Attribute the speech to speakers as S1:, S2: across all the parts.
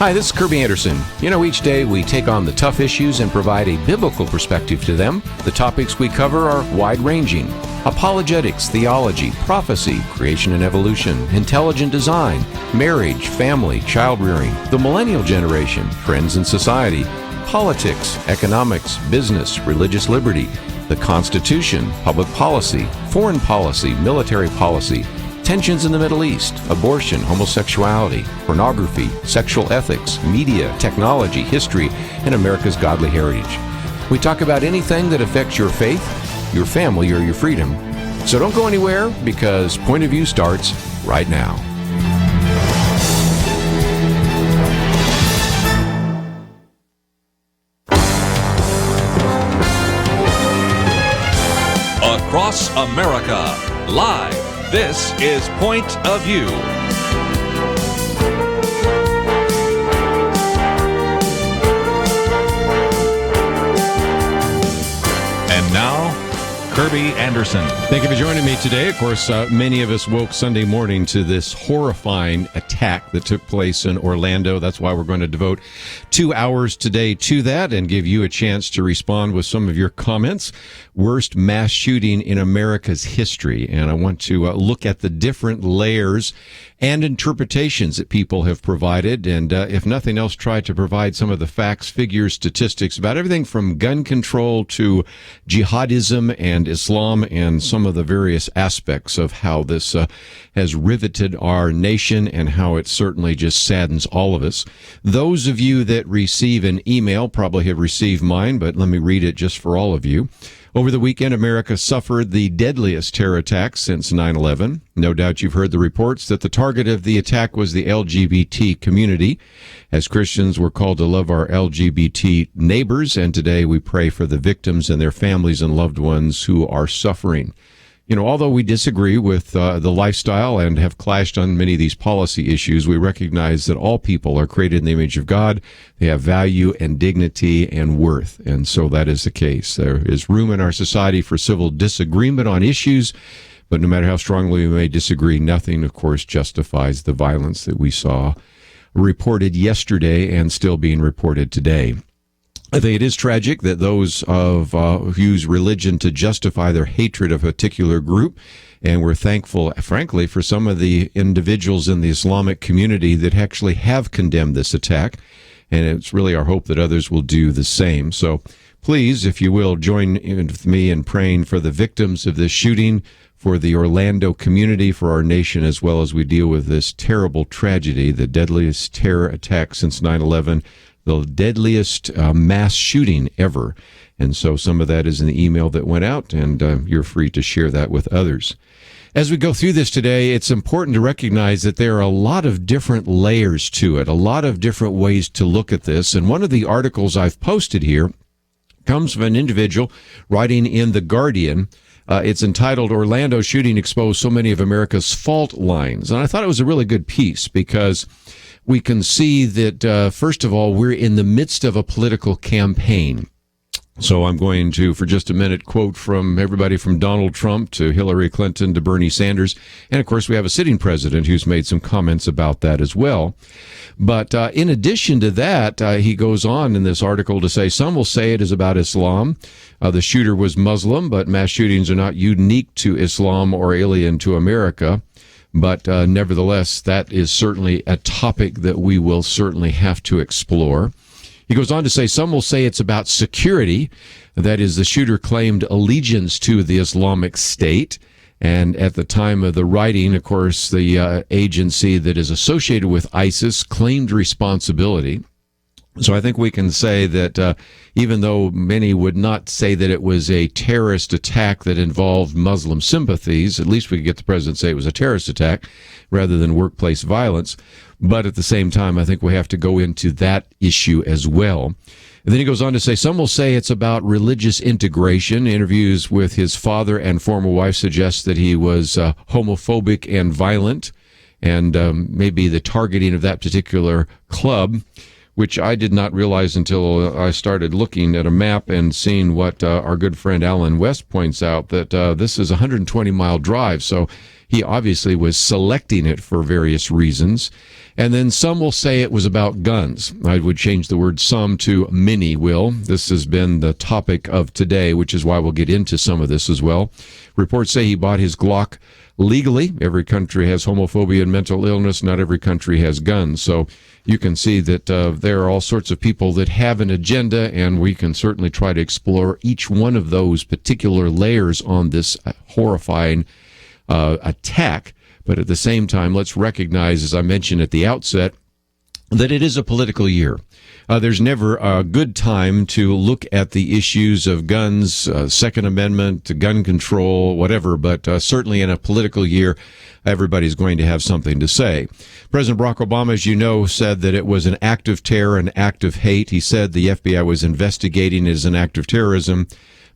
S1: Hi, this is Kerby Anderson. Each day we take on the tough issues and provide a biblical perspective to them. The topics we cover are wide-ranging: apologetics, theology, prophecy, creation and evolution, intelligent design, marriage, family, child-rearing, the millennial generation, trends in society, politics, economics, business, religious liberty, the Constitution, public policy, foreign policy, military policy, tensions in the Middle East, abortion, homosexuality, pornography, sexual ethics, media, technology, history, and America's godly heritage. We talk about anything that affects your faith, your family, or your freedom. So don't go anywhere, because Point of View starts right now.
S2: Across America, live. This is Point of View. And now, Kerby Anderson.
S3: Thank you for joining me today. Of course, many of us woke Sunday morning to this horrifying attack that took place in Orlando. That's why we're going to devote 2 hours today to that and give you a chance to respond with some of your comments. Worst mass shooting in America's history. And I want to look at the different layers and interpretations that people have provided, and if nothing else, try to provide some of the facts, figures, statistics about everything from gun control to jihadism and Islam, and some of the various aspects of how this has riveted our nation and how it certainly just saddens all of us. Those of you that receive an email probably have received mine, but let me read it just for all of you. Over the weekend, America suffered the deadliest terror attack since 9/11. No doubt you've heard the reports that the target of the attack was the LGBT community. As Christians, we're called to love our LGBT neighbors, and today we pray for the victims and their families and loved ones who are suffering. Although we disagree with the lifestyle and have clashed on many of these policy issues, we recognize that all people are created in the image of God. They have value and dignity and worth, and so that is the case. There is room in our society for civil disagreement on issues, but no matter how strongly we may disagree, nothing, of course, justifies the violence that we saw reported yesterday and still being reported today. I think it is tragic that those who use religion to justify their hatred of a particular group, and we're thankful, frankly, for some of the individuals in the Islamic community that actually have condemned this attack, and it's really our hope that others will do the same. So please, if you will, join with me in praying for the victims of this shooting, for the Orlando community, for our nation, as well as we deal with this terrible tragedy, the deadliest terror attack since 9/11, the deadliest mass shooting ever. And so some of that is in the email that went out, and you're free to share that with others. As we go through this today, it's important to recognize that there are a lot of different layers to it, a lot of different ways to look at this. And one of the articles I've posted here comes from an individual writing in The Guardian. It's entitled, "Orlando Shooting Exposed So Many of America's Fault Lines." And I thought it was a really good piece because we can see that, first of all, we're in the midst of a political campaign. So I'm going to, for just a minute, quote from everybody from Donald Trump to Hillary Clinton to Bernie Sanders. And, of course, we have a sitting president who's made some comments about that as well. But in addition to that, he goes on in this article to say, some will say it is about Islam. The shooter was Muslim, but mass shootings are not unique to Islam or alien to America. But nevertheless, that is certainly a topic that we will certainly have to explore. He goes on to say, some will say it's about security. That is, the shooter claimed allegiance to the Islamic State. And at the time of the writing, of course, the agency that is associated with ISIS claimed responsibility. So I think we can say that even though many would not say that it was a terrorist attack that involved Muslim sympathies, at least we could get the president to say it was a terrorist attack rather than workplace violence. But at the same time, I think we have to go into that issue as well. And then he goes on to say, some will say it's about religious integration. Interviews with his father and former wife suggest that he was homophobic and violent, and maybe the targeting of that particular club, which I did not realize until I started looking at a map and seeing what our good friend Alan West points out, that this is a 120-mile drive. So
S1: He obviously was selecting it for various reasons. And then some will say it was about guns. I would change the word some to many will. This has been the topic of today, which is why we'll get into some of this as well. Reports say he bought his Glock legally. Every country has homophobia and mental illness. Not every country has guns. So you can see that there are all sorts of people that have an agenda, and we can certainly try to explore each one of those particular layers on this horrifying attack. But at the same time, let's recognize, as I mentioned at the outset, that it is a political year. There's never a good time to look at the issues of guns, Second Amendment, gun control, whatever, but certainly in a political year, everybody's going to have something to say. President Barack Obama, as you know, said that it was an act of terror, an act of hate. He said the FBI was investigating it as an act of terrorism,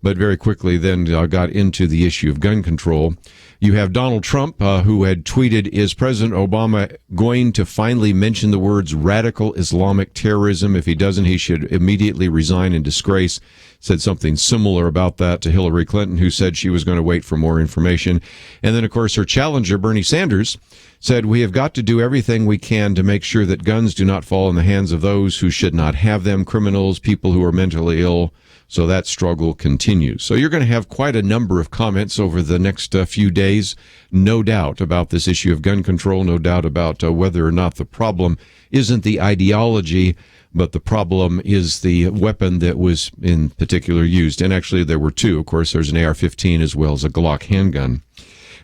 S1: but very quickly then got into the issue of gun control. You have Donald Trump, who had tweeted, is President Obama going to finally mention the words radical Islamic terrorism? If he doesn't, he should immediately resign in disgrace. Said something similar about that to Hillary Clinton, who said she was going to wait for more information. And then, of course, her challenger, Bernie Sanders, said, we have got to do everything we can to make sure that guns do not fall in the hands of those who should not have them, criminals, people who are mentally ill. So that struggle continues. So you're going to have quite a number of comments over the next few days, no doubt, about this issue of gun control, no doubt about whether or not the problem isn't the ideology, but the problem is the weapon that was in particular used. And actually there were two. Of course, there's an AR-15 as well as a Glock handgun.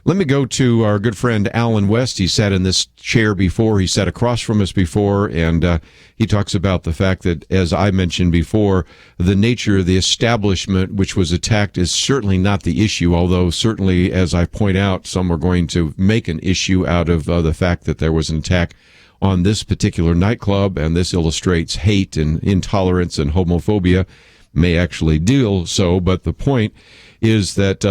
S1: Let me go to our good friend Alan West. He sat in this chair before. He sat across from us before, and he talks about the fact that, as I mentioned before, the nature of the establishment which was attacked is certainly not the issue, although certainly, as I point out, some are going to make an issue out of the fact that there was an attack on this particular nightclub, and this illustrates hate and intolerance and homophobia, may actually do so. But the point is that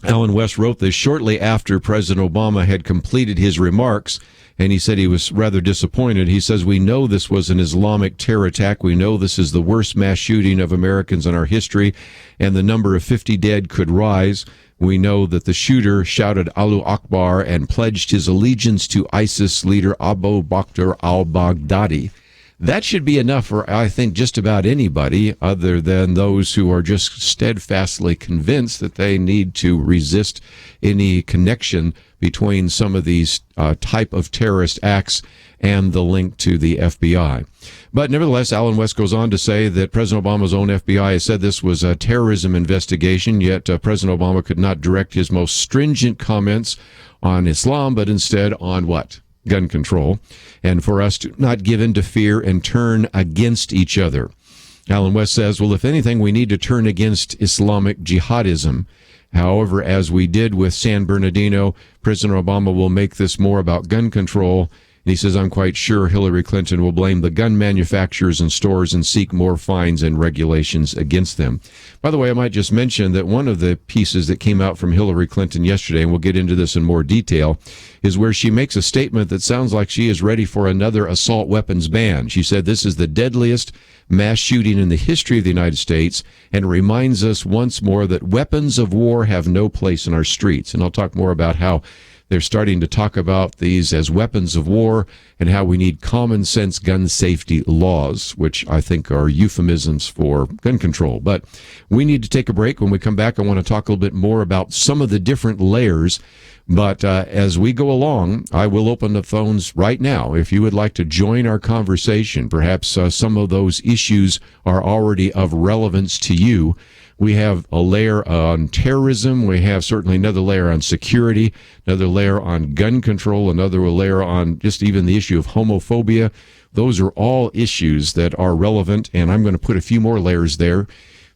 S1: Alan West wrote this shortly after President Obama had completed his remarks, and he said he was rather disappointed. He says, we know this was an Islamic terror attack. We know this is the worst mass shooting of Americans in our history, and the number of 50 dead could rise. We know that the shooter shouted Allahu Akbar and pledged his allegiance to ISIS leader Abu Bakr al-Baghdadi. That should be enough for, I think, just about anybody other than those who are just steadfastly convinced that they need to resist any connection between some of these type of terrorist acts and the link to the FBI. But nevertheless, Alan West goes on to say that President Obama's own FBI has said this was a terrorism investigation, yet President Obama could not direct his most stringent comments on Islam, but instead on what? Gun control, and for us to not give in to fear and turn against each other. Alan West says, well, if anything, we need to turn against Islamic jihadism. However, as we did with San Bernardino, President Obama will make this more about gun control. And he says, I'm quite sure Hillary Clinton will blame the gun manufacturers and stores and seek more fines and regulations against them. By the way, I might just mention that one of the pieces that came out from Hillary Clinton yesterday, and we'll get into this in more detail, is where she makes a statement that sounds like she is ready for another assault weapons ban. She said this is the deadliest mass shooting in the history of the United States, and reminds us once more that weapons of war have no place in our streets. And I'll talk more about how they're starting to talk about these as weapons of war and how we need common sense gun safety laws, which I think are euphemisms for gun control. But we need to take a break. When we come back, I want to talk a little bit more about some of the different layers. But as we go along, I will open the phones right now. If you would like to join our conversation, perhaps some of those issues are already of relevance to you. We have a layer on terrorism. We have certainly another layer on security, another layer on gun control, another layer on just even the issue of homophobia. Those are all issues that are relevant, and I'm going to put a few more layers there,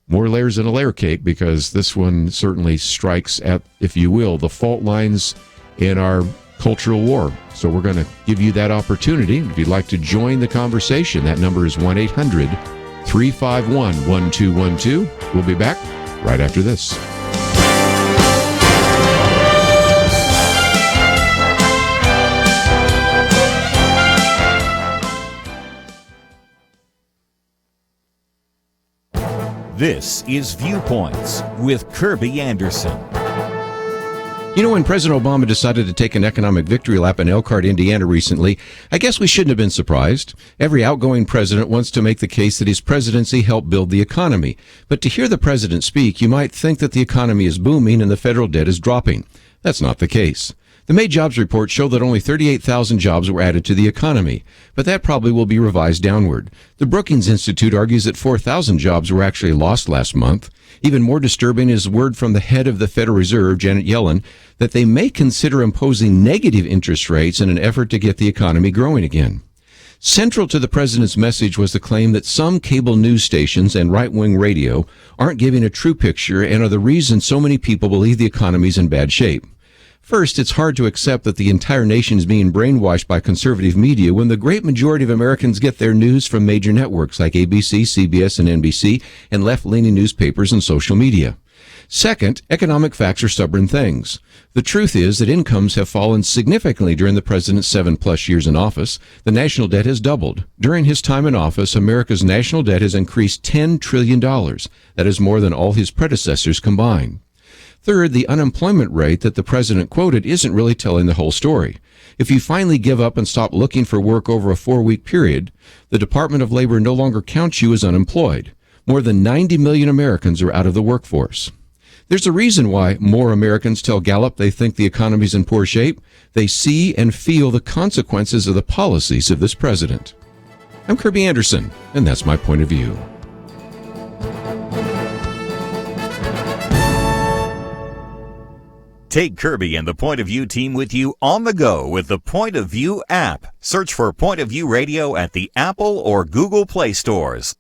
S1: more layers in a layer cake, because this one certainly strikes at, if you will, the fault lines in our cultural war. So we're going to give you that opportunity. If you'd like to join the conversation, that number is 1-800-351-1212. We'll be back right after this.
S4: This is Viewpoints with Kerby Anderson.
S1: You know, when President Obama decided to take an economic victory lap in Elkhart, Indiana recently, I guess we shouldn't have been surprised. Every outgoing president wants to make the case that his presidency helped build the economy. But to hear the president speak, you might think that the economy is booming and the federal debt is dropping. That's not the case. The May jobs report showed that only 38,000 jobs were added to the economy, but that probably will be revised downward. The Brookings Institute argues that 4,000 jobs were actually lost last month. Even more disturbing is word from the head of the Federal Reserve, Janet Yellen, that they may consider imposing negative interest rates in an effort to get the economy growing again. Central to the president's message was the claim that some cable news stations and right-wing radio aren't giving a true picture and are the reason so many people believe the economy's in bad shape. First, it's hard to accept that the entire nation is being brainwashed by conservative media when the great majority of Americans get their news from major networks like ABC, CBS, and NBC, and left-leaning newspapers and social media. Second, economic facts are stubborn things. The truth is that incomes have fallen significantly during the president's 7+ years in office. The national debt has doubled. During his time in office, America's national debt has increased $10 trillion. That is more than all his predecessors combined. Third, the unemployment rate that the president quoted isn't really telling the whole story. If you finally give up and stop looking for work over a 4-week period, the Department of Labor no longer counts you as unemployed. More than 90 million Americans are out of the workforce. There's a reason why more Americans tell Gallup they think the economy's in poor shape. They see and feel the consequences of the policies of this president. I'm Kerby Anderson, and that's my point of view.
S4: Take Kerby and the Point of View team with you on the go with the Point of View app. Search for Point of View Radio at the Apple or Google Play stores.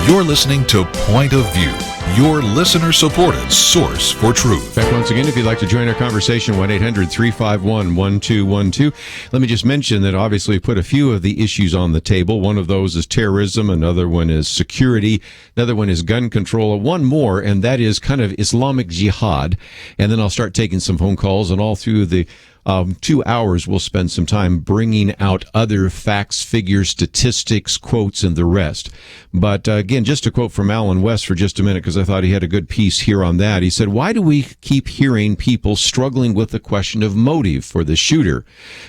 S2: You're listening to Point of View, your listener-supported source for truth.
S3: Back once again, if you'd like to join our conversation, 1-800-351-1212. Let me just mention that obviously we put a few of the issues on the table. One of those is terrorism. Another one is security. Another one is gun control. One more, and that is kind of Islamic jihad. And then I'll start taking some phone calls, and all through the 2 hours, we'll spend some time bringing out other facts, figures, statistics, quotes, and the rest. But again, just a quote from Alan West for just a minute, because I thought he had a good piece here on that. He said, "Why do we keep hearing people struggling with the question of motive for the shooter?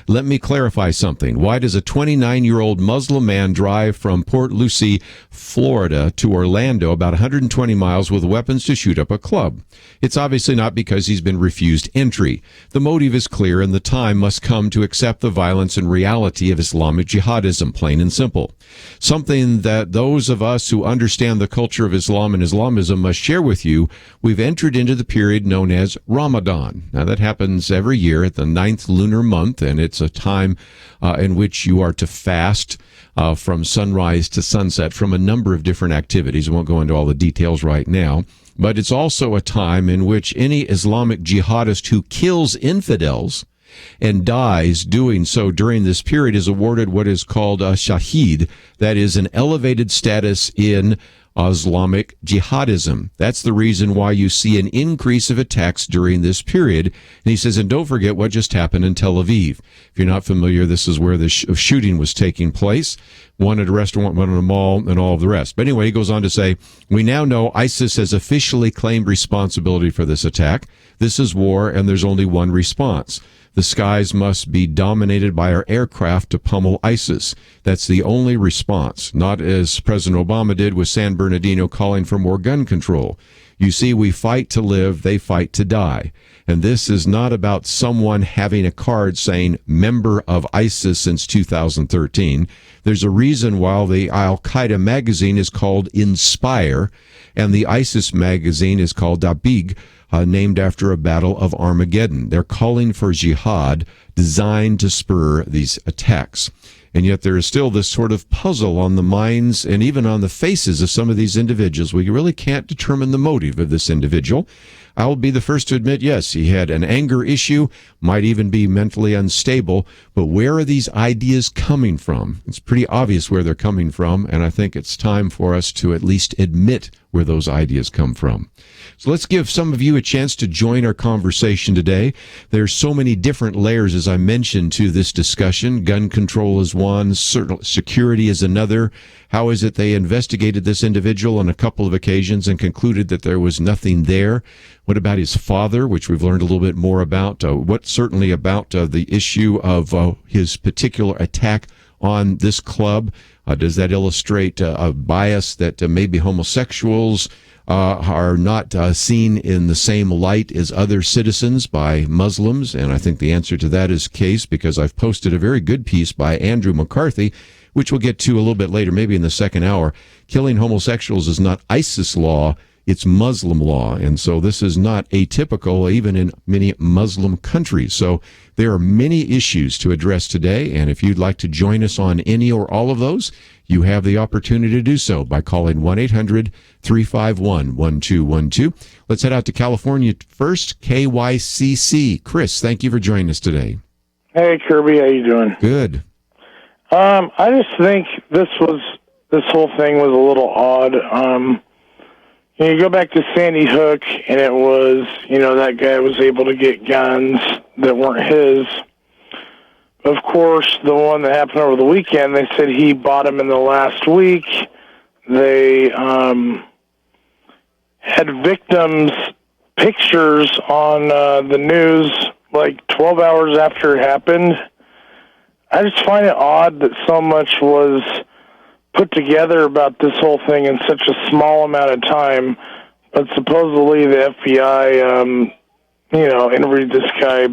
S3: Let me clarify something. Why does a 29-year-old Muslim man drive from Port Lucie, Florida, to Orlando, about 120 miles, with weapons to shoot up a club? It's obviously not because he's been refused entry. The motive is clear, and the time must come to accept the violence and reality of Islamic jihadism, plain and simple. Something that those of us who understand the culture of Islam and Islamism must share with you. We've entered into the period known as Ramadan. Now, that happens every year at the 9th lunar month, and it's a time in which you are to fast from sunrise to sunset from a number of different activities. I won't go into all the details right now. But it's also a time in which any Islamic jihadist who kills infidels and dies doing so during this period is awarded what is called a shaheed. That is an elevated status in Islamic jihadism. That's the reason why you see an increase of attacks during this period. And he says, and don't forget what just happened in Tel Aviv. If you're not familiar, this is where the shooting was taking place. One at a restaurant, one at a mall, and all of the rest. But anyway, he goes on to say, we now know ISIS has officially claimed responsibility for this attack. This is war, and there's only one response. The skies must be dominated by our aircraft to pummel ISIS. That's the only response, not as President Obama did with San Bernardino calling for more gun control. You see, we fight to live, they fight to die. And this is not about someone having a card saying member of ISIS since 2013. There's a reason why the Al-Qaeda magazine is called Inspire, and the ISIS magazine is called Dabig, named after a battle of Armageddon. They're calling for jihad designed to spur these attacks. And yet there is still this sort of puzzle on the minds and even on the faces of some of these individuals. We really can't determine the motive of this individual. I'll be the first to admit, yes, he had an anger issue, might even be mentally unstable, but where are these ideas coming from? It's pretty obvious where they're coming from, and I think it's time for us to at least admit where those ideas come from. So let's give some of you a chance to join our conversation today. There's so many different layers, as I mentioned, to this discussion. Gun control is one, security is another. How is it they investigated this individual on a couple of occasions and concluded that there was nothing there? What about his father, which we've learned a little bit more about? What certainly about the issue of his particular attack on this club? Does that illustrate a bias that maybe homosexuals are not seen in the same light as other citizens by Muslims? And I think the answer to that is the case, because I've posted a very good piece by Andrew McCarthy, which we'll get to a little bit later, maybe in the second hour. Killing homosexuals is not ISIS law, it's Muslim law. And so this is not atypical, even in many Muslim countries. So there are many issues to address today. And if you'd like to join us on any or all of those, you have the opportunity to do so by calling 1-800-351-1212. Let's head out to California first. KYCC. Chris, thank you for joining us today.
S5: Hey, Kerby, how you doing?
S3: Good.
S5: I just think this whole thing was a little odd. You go back to Sandy Hook, and it was, that guy was able to get guns that weren't his. Of course, the one that happened over the weekend, they said he bought them in the last week. They had victims' pictures on the news like 12 hours after it happened. I just find it odd that so much was put together about this whole thing in such a small amount of time, but supposedly the FBI, interviewed this guy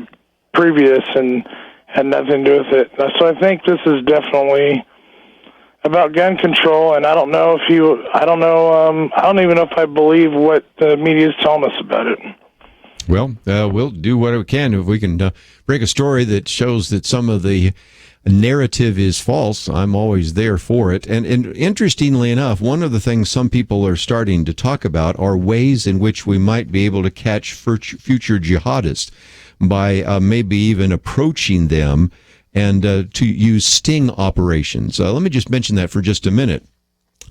S5: previous and had nothing to do with it. So I think this is definitely about gun control, and I don't even know if I believe what the media is telling us about it.
S3: Well, we'll do what we can. If we can break a story that shows that some of the narrative is false, I'm always there for it. And interestingly enough, one of the things some people are starting to talk about are ways in which we might be able to catch future jihadists by maybe even approaching them and to use sting operations. Let me just mention that for just a minute.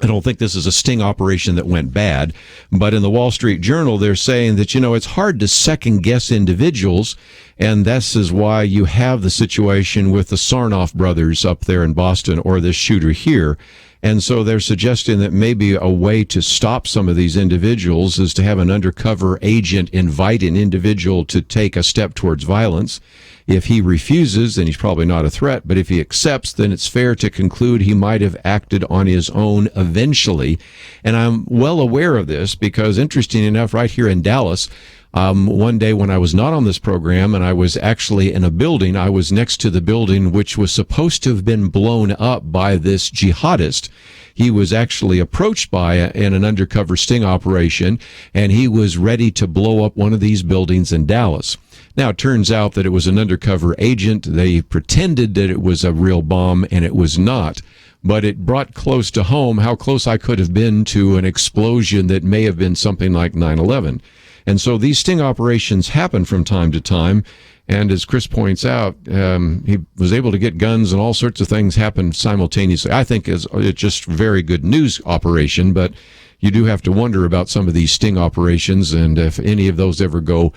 S3: I don't think this is a sting operation that went bad, but in the Wall Street Journal, they're saying that, it's hard to second guess individuals, and this is why you have the situation with the Sarnoff brothers up there in Boston or this shooter here. And so they're suggesting that maybe a way to stop some of these individuals is to have an undercover agent invite an individual to take a step towards violence. If he refuses, then he's probably not a threat. But if he accepts, then it's fair to conclude he might have acted on his own eventually. And I'm well aware of this because, interesting enough, right here in Dallas, one day when I was not on this program and I was actually in a building, I was next to the building which was supposed to have been blown up by this jihadist. He was actually approached in an undercover sting operation, and he was ready to blow up one of these buildings in Dallas. Now, it turns out that it was an undercover agent. They pretended that it was a real bomb, and it was not. But it brought close to home how close I could have been to an explosion that may have been something like 9/11. And so these sting operations happen from time to time. And as Chris points out, he was able to get guns and all sorts of things happen simultaneously. I think it's just very good news operation, but you do have to wonder about some of these sting operations and if any of those ever go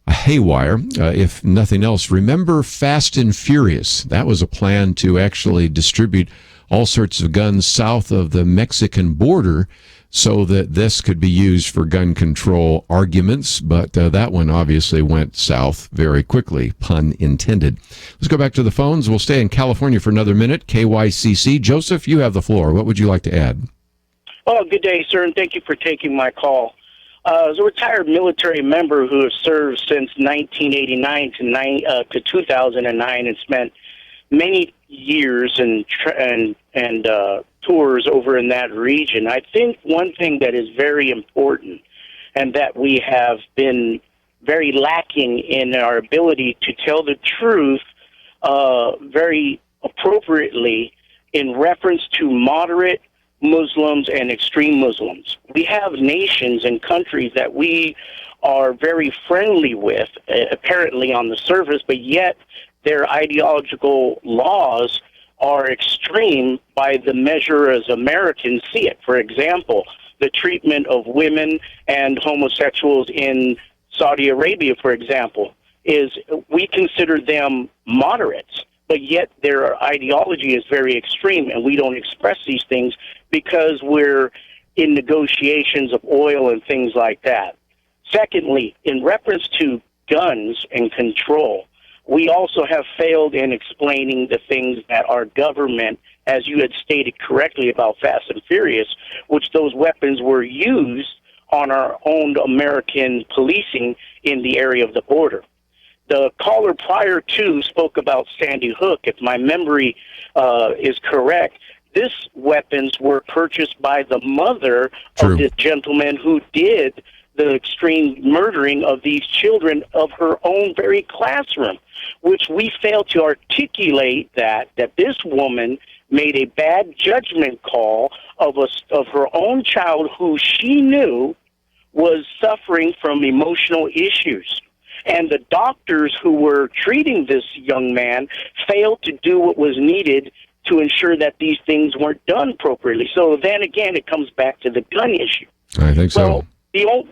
S3: haywire. If nothing else, remember Fast and Furious. That was a plan to actually distribute all sorts of guns south of the Mexican border so that this could be used for gun control arguments, but that one obviously went south very quickly, pun intended. Let's go back to the phones. We'll stay in California for another minute. KYCC. Joseph, you have the floor. What would you like to add?
S6: Oh, good day, sir, and thank you for taking my call. As a retired military member who has served since 1989 to 2009 and spent many years and tours over in that region, I think one thing that is very important and that we have been very lacking in our ability to tell the truth very appropriately in reference to moderate Muslims and extreme Muslims. We have nations and countries that we are very friendly with, apparently on the surface, but yet their ideological laws are extreme by the measure as Americans see it. For example, the treatment of women and homosexuals in Saudi Arabia, for example, is we consider them moderates, but yet their ideology is very extreme, and we don't express these things because we're in negotiations of oil and things like that. Secondly, in reference to guns and control, we also have failed in explaining the things that our government, as you had stated correctly about Fast and Furious, which those weapons were used on our own American policing in the area of the border. The caller prior to spoke about Sandy Hook. If my memory is correct, these weapons were purchased by the mother
S3: True.
S6: of this gentleman who did the extreme murdering of these children of her own very classroom, which we failed to articulate that this woman made a bad judgment call of her own child who she knew was suffering from emotional issues. And the doctors who were treating this young man failed to do what was needed to ensure that these things weren't done appropriately. So then again, it comes back to the gun issue.
S3: I think so.
S6: Well,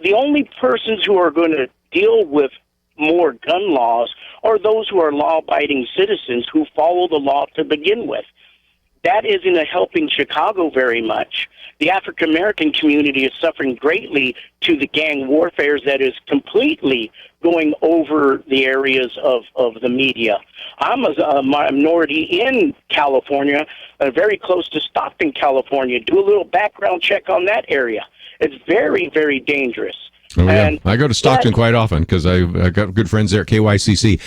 S6: the only persons who are going to deal with more gun laws are those who are law-abiding citizens who follow the law to begin with. That isn't helping Chicago very much. The African-American community is suffering greatly to the gang warfare that is completely going over the areas of the media. I'm a minority in California, very close to Stockton, California. Do a little background check on that area. It's very, very dangerous.
S3: Oh, yeah.
S6: And
S3: I go to Stockton quite often because I've got good friends there at KYCC.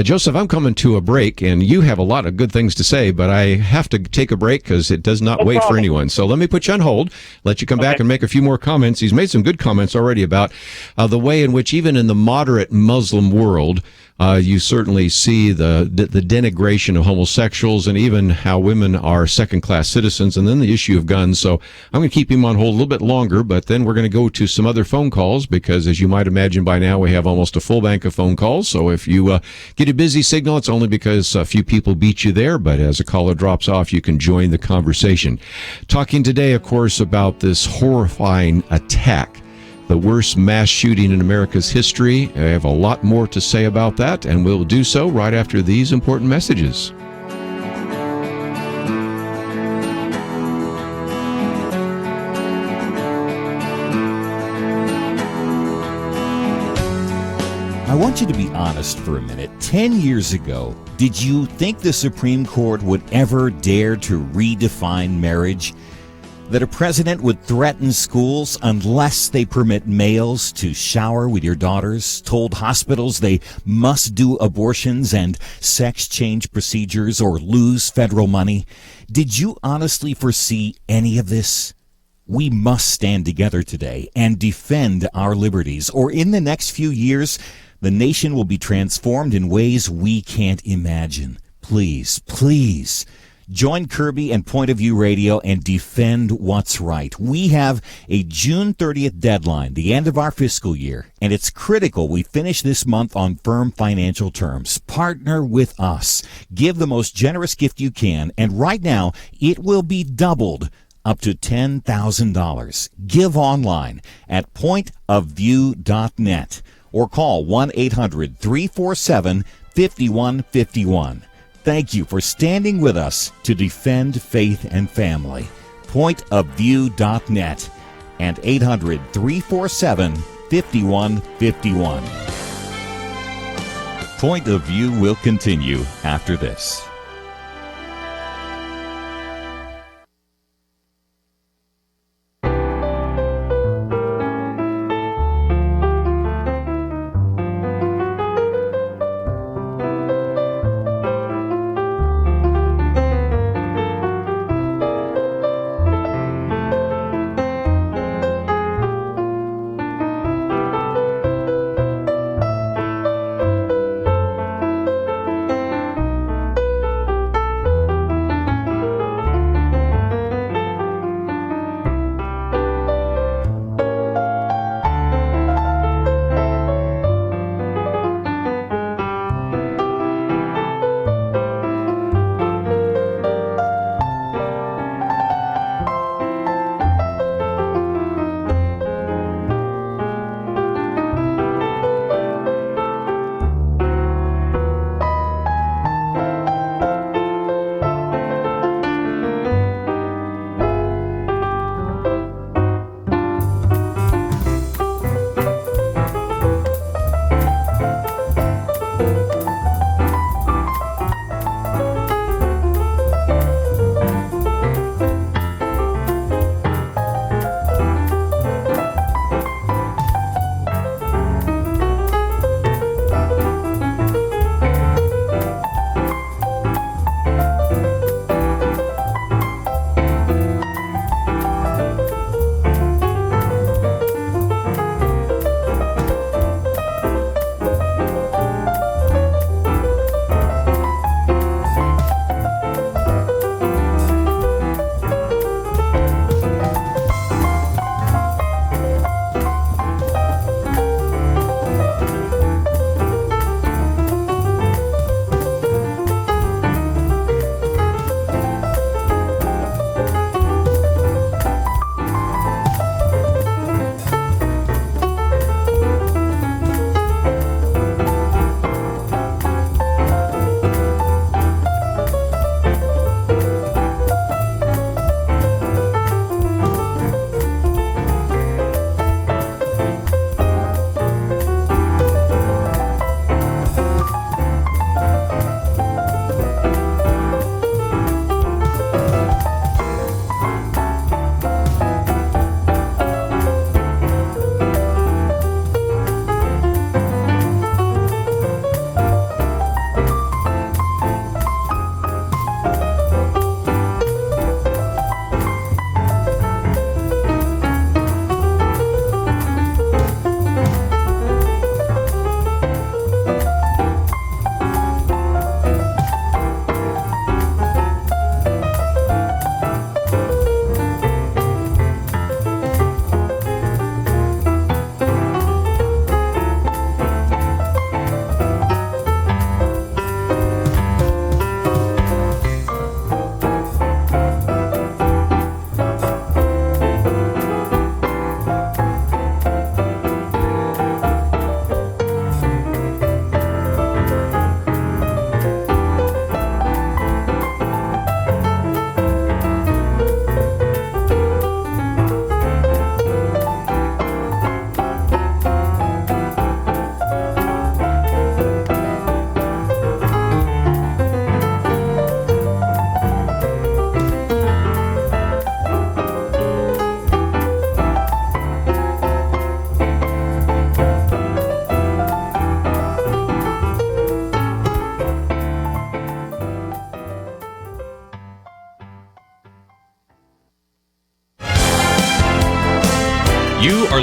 S3: Joseph, I'm coming to a break, and you have a lot of good things to say, but I have to take a break because it does not wait for anyone. So let me put you on hold, let you come back and make a few more comments. He's made some good comments already about the way in which even in the moderate Muslim world, you certainly see the denigration of homosexuals and even how women are second-class citizens, and then the issue of guns. So I'm going to keep him on hold a little bit longer, but then we're going to go to some other phone calls because, as you might imagine by now, we have almost a full bank of phone calls. So if you get a busy signal, it's only because a few people beat you there, but as a caller drops off, you can join the conversation. Talking today, of course, about this horrifying attack, the worst mass shooting in America's history. I have a lot more to say about that, and we'll do so right after these important messages.
S7: I want you to be honest for a minute. 10 years ago, did you think the Supreme Court would ever dare to redefine marriage? That a president would threaten schools unless they permit males to shower with your daughters, told hospitals they must do abortions and sex change procedures or lose federal money? Did you honestly foresee any of this? We must stand together today and defend our liberties, or in the next few years, the nation will be transformed in ways we can't imagine. Please, please, join Kerby and Point of View Radio and defend what's right. We have a June 30th deadline, the end of our fiscal year, and it's critical we finish this month on firm financial terms. Partner with us. Give the most generous gift you can, and right now, it will be doubled up to $10,000. Give online at pointofview.net or call 1-800-347-5151. Thank you for standing with us to defend faith and family. Pointofview.net and 800-347-5151. Point of View will continue after this.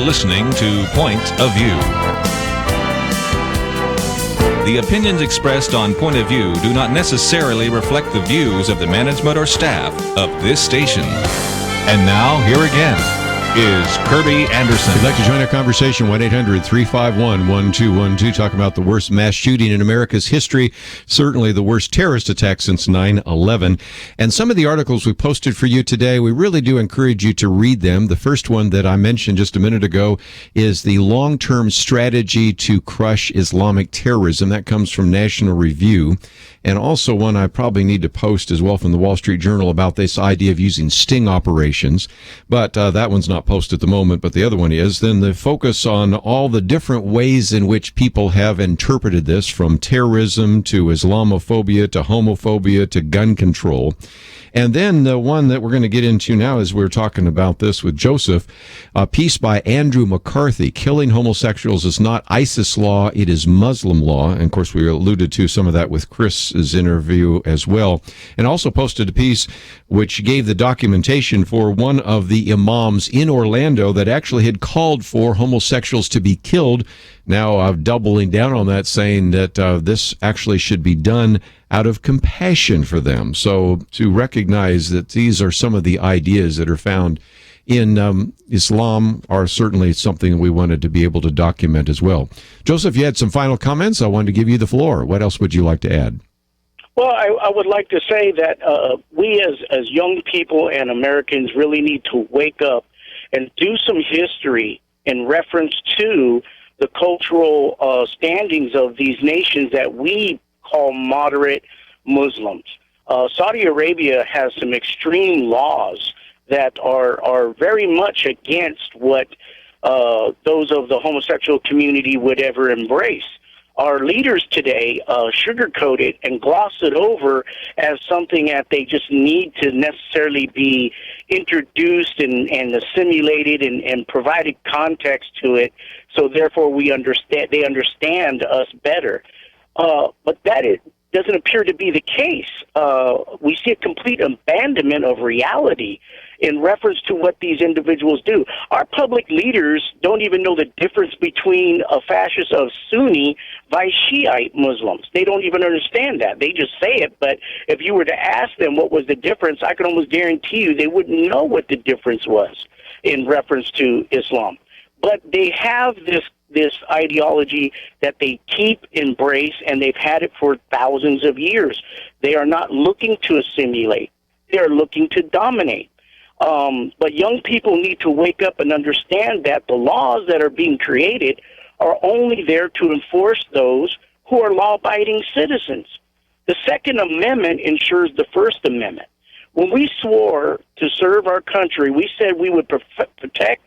S2: listening to Point of View. The opinions expressed on Point of View do not necessarily reflect the views of the management or staff of this station. And now, here again is Kerby Anderson.
S3: If you'd like to join our conversation, 1-800-351-1212, talk about the worst mass shooting in America's history, certainly the worst terrorist attack since 9/11. And some of the articles we posted for you today, we really do encourage you to read them. The first one that I mentioned just a minute ago is the long-term strategy to crush Islamic terrorism. That comes from National Review. And also one I probably need to post as well from the Wall Street Journal about this idea of using sting operations. But that one's not posted at the moment, but the other one is. Then the focus on all the different ways in which people have interpreted this, from terrorism to Islamophobia to homophobia to gun control. And then the one that we're going to get into now, as we're talking about this with Joseph, a piece by Andrew McCarthy, Killing Homosexuals is Not ISIS Law, It is Muslim Law. And of course, we alluded to some of that with Chris's interview as well. And also posted a piece which gave the documentation for one of the imams in Orlando that actually had called for homosexuals to be killed. Now doubling down on that, saying that this actually should be done out of compassion for them. So to recognize that these are some of the ideas that are found in Islam are certainly something we wanted to be able to document as well. Joseph, you had some final comments. I wanted to give you the floor. What else would you like to add?
S6: Well, I would like to say that we as young people and Americans really need to wake up and do some history in reference to the cultural standings of these nations that we call moderate Muslims. Saudi Arabia has some extreme laws that are very much against what those of the homosexual community would ever embrace. Our leaders today sugarcoat it and gloss it over as something that they just need to necessarily be introduced and assimilated and provided context to it, so therefore they understand us better. But that doesn't appear to be the case. We see a complete abandonment of reality in reference to what these individuals do. Our public leaders don't even know the difference between a fascist of Sunni by Shiite Muslims. They don't even understand that. They just say it, but if you were to ask them what was the difference, I can almost guarantee you they wouldn't know what the difference was in reference to Islam. But they have this ideology that they embrace, and they've had it for thousands of years. They are not looking to assimilate. They're looking to dominate. But young people need to wake up and understand that the laws that are being created are only there to enforce those who are law-abiding citizens. The Second Amendment ensures the First Amendment. When we swore to serve our country, we said we would protect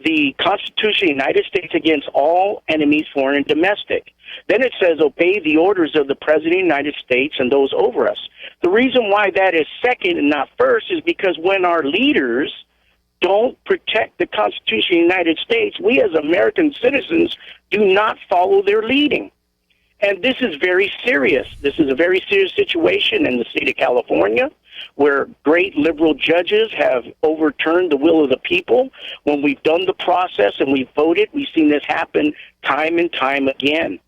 S6: the Constitution of the United States against all enemies, foreign and domestic. Then it says, obey the orders of the President of the United States and those over us. The reason why that is second and not first is because when our leaders don't protect the Constitution of the United States, we as American citizens do not follow their leading. And this is very serious. This is a very serious situation in the state of California, where great liberal judges have overturned the will of the people. When we've done the process and we've voted, we've seen this happen time and time again.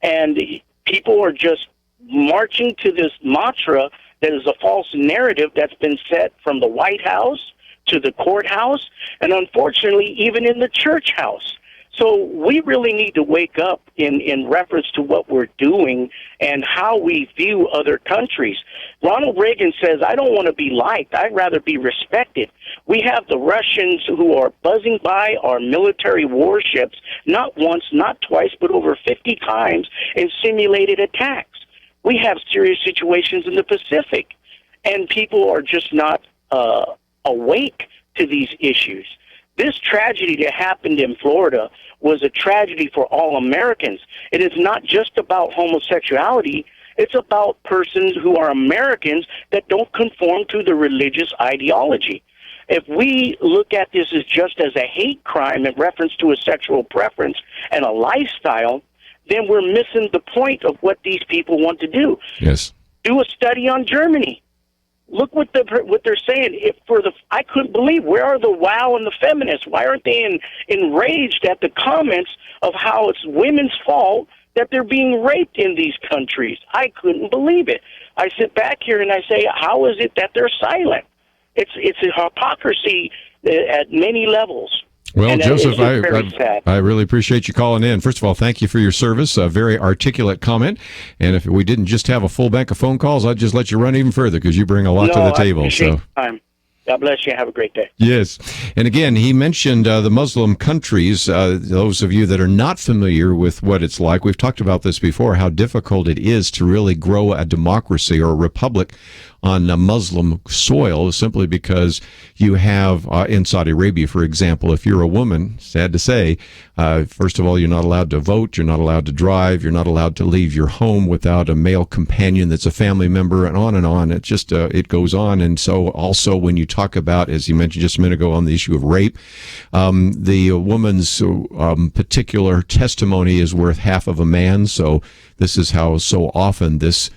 S6: And people are just marching to this mantra that is a false narrative that's been set from the White House to the courthouse, and unfortunately even in the church house. So we really need to wake up in reference to what we're doing and how we view other countries. Ronald Reagan says, I don't want to be liked. I'd rather be respected. We have the Russians who are buzzing by our military warships, not once, not twice, but over 50 times in simulated attacks. We have serious situations in the Pacific, and people are just not awake to these issues. This tragedy that happened in Florida was a tragedy for all Americans. It is not just about homosexuality. It's about persons who are Americans that don't conform to the religious ideology. If we look at this as just as a hate crime in reference to a sexual preference and a lifestyle, then we're missing the point of what these people want to do.
S3: Yes.
S6: Do a study on Germany. Look what they're saying. I couldn't believe, where are the WOW and the feminists? Why aren't they enraged at the comments of how it's women's fault that they're being raped in these countries? I couldn't believe it. I sit back here and I say, how is it that they're silent? It's a hypocrisy at many levels.
S3: Well,
S6: and
S3: Joseph,
S6: I
S3: really appreciate you calling in. First of all, thank you for your service. A very articulate comment. And if we didn't just have a full bank of phone calls, I'd just let you run even further because you bring a lot to the table.
S6: I appreciate the time. God bless you. Have a great day.
S3: Yes. And again, he mentioned the Muslim countries. Those of you that are not familiar with what it's like, we've talked about this before, how difficult it is to really grow a democracy or a republic on a Muslim soil, simply because you have, in Saudi Arabia, for example, if you're a woman, sad to say, first of all, you're not allowed to vote, you're not allowed to drive, you're not allowed to leave your home without a male companion that's a family member, and on and on. It just, it goes on. And so also when you talk about, as you mentioned just a minute ago on the issue of rape, the woman's particular testimony is worth half of a man. So this is how so often this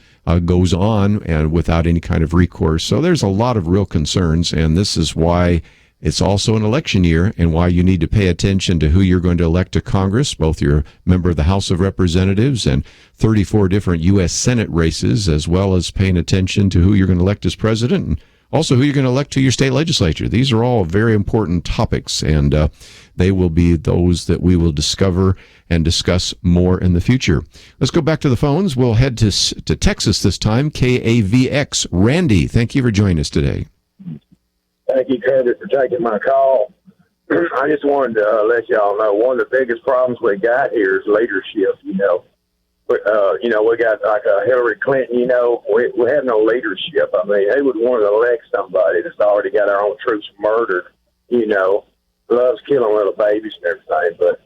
S3: goes on, and without any kind of recourse. So there's a lot of real concerns, and this is why it's also an election year, and why you need to pay attention to who you're going to elect to Congress, both your member of the House of Representatives and 34 different U.S. Senate races, as well as paying attention to who you're going to elect as president, and also who you're going to elect to your state legislature. These are all very important topics, and they will be those that we will discover and discuss more in the future. Let's go back to the phones. We'll head to Texas this time. KAVX. Randy, thank you for joining us today.
S8: Thank you, Kerby, for taking my call. I just wanted to let y'all know one of the biggest problems we got here is leadership. We got like Hillary Clinton. We have no leadership. I mean, they would want to elect somebody that's already got our own troops murdered. Loves killing little babies and everything. But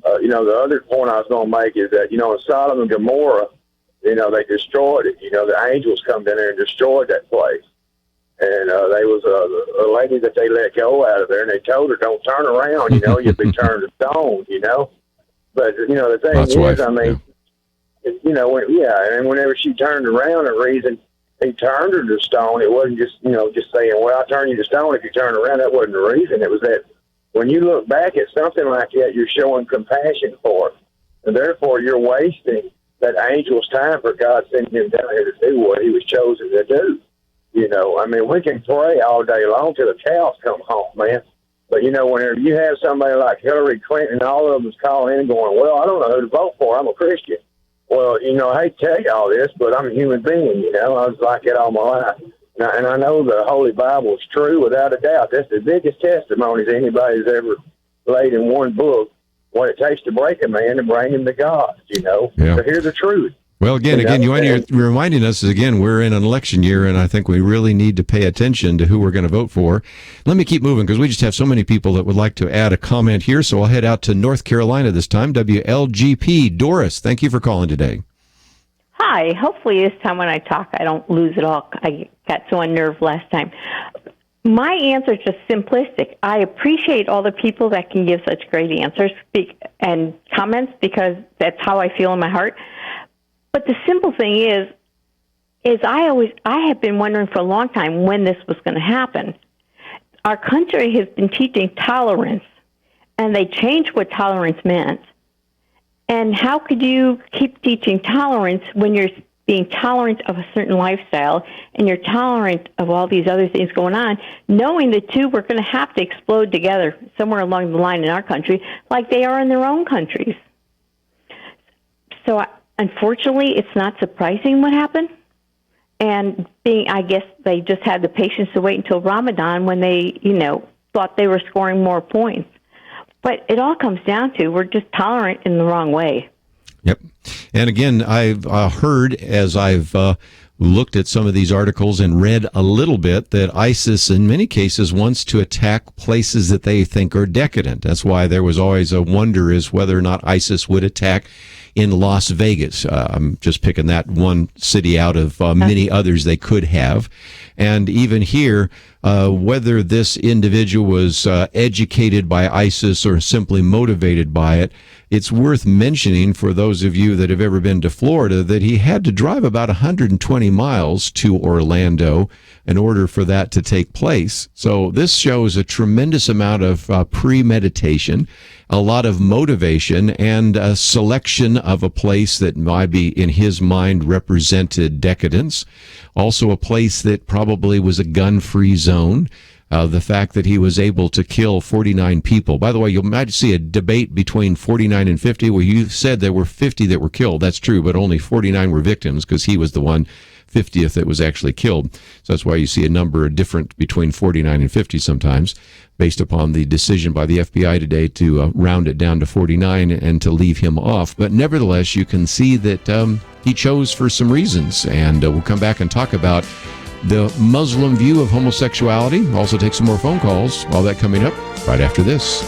S8: the other point I was going to make is that in Sodom and Gomorrah, they destroyed it. The angels come down there and destroyed that place. And there was a lady that they let go out of there, and they told her, don't turn around, you'll be turned to stone, But, the thing
S3: That's
S8: is,
S3: right.
S8: I mean, and whenever she turned around, the reason he turned her to stone, it wasn't just, just saying, well, I'll turn you to stone if you turn around. That wasn't the reason. It was that when you look back at something like that, you're showing compassion for it. And therefore, you're wasting that angel's time for God sending him down here to do what he was chosen to do. We can pray all day long till the cows come home, man. But, whenever you have somebody like Hillary Clinton and all of them's calling in going, well, I don't know who to vote for. I'm a Christian. Well, I hate to tell you all this, but I'm a human being, I was like that all my life. And I know the Holy Bible is true without a doubt. That's the biggest testimonies anybody's ever laid in one book, what it takes to break a man and bring him to God,
S3: Yeah.
S8: To hear the truth.
S3: Well, you're reminding us, again, we're in an election year, and I think we really need to pay attention to who we're going to vote for. Let me keep moving, because we just have so many people that would like to add a comment here, so I'll head out to North Carolina this time. WLGP. Doris, thank you for calling today.
S9: Hi. Hopefully this time when I talk, I don't lose it all. I got so unnerved last time. My answer is just simplistic. I appreciate all the people that can give such great answers and comments, because that's how I feel in my heart. But the simple thing is I have been wondering for a long time when this was going to happen. Our country has been teaching tolerance, and they changed what tolerance meant. And how could you keep teaching tolerance when you're being tolerant of a certain lifestyle and you're tolerant of all these other things going on, knowing the two were going to have to explode together somewhere along the line in our country like they are in their own countries? So unfortunately, it's not surprising what happened. And I guess they just had the patience to wait until Ramadan when they, thought they were scoring more points. But it all comes down to we're just tolerant in the wrong way.
S3: Yep. And again, I've heard, as I've looked at some of these articles and read a little bit, that ISIS in many cases wants to attack places that they think are decadent. That's why there was always a wonder as whether or not ISIS would attack in Las Vegas. I'm just picking that one city out of many others they could have. And even here, whether this individual was educated by ISIS or simply motivated by it, it's worth mentioning for those of you that have ever been to Florida that he had to drive about 120 miles to Orlando in order for that to take place. So this shows a tremendous amount of premeditation, a lot of motivation, and a selection of a place that might be, in his mind, represented decadence. Also a place that probably was a gun-free zone. The fact that he was able to kill 49 people. By the way, you might see a debate between 49 and 50 where you said there were 50 that were killed. That's true, but only 49 were victims because he was the 50th that was actually killed. So that's why you see a number different between 49 and 50 sometimes, based upon the decision by the FBI today to round it down to 49 and to leave him off. But nevertheless, you can see that he chose for some reasons, and we'll come back and talk about the Muslim view of homosexuality. Also take some more phone calls. All that coming up right after this.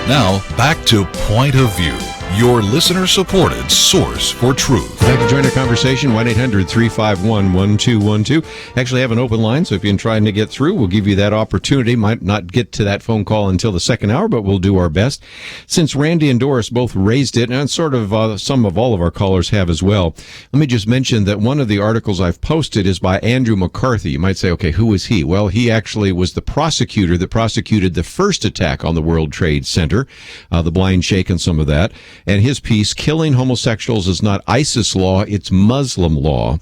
S2: Now, back to Point of View, your listener-supported source for truth.
S3: I'd like to join our conversation, 1-800-351-1212. Actually have an open line, so if you're trying to get through, we'll give you that opportunity. Might not get to that phone call until the second hour, but we'll do our best. Since Randy and Doris both raised it, and sort of some of all of our callers have as well, let me just mention that one of the articles I've posted is by Andrew McCarthy. You might say, okay, who is he? Well, he actually was the prosecutor that prosecuted the first attack on the World Trade Center, the Blind Sheikh and some of that. And his piece, Killing Homosexuals is Not ISIS Law, It's Muslim Law.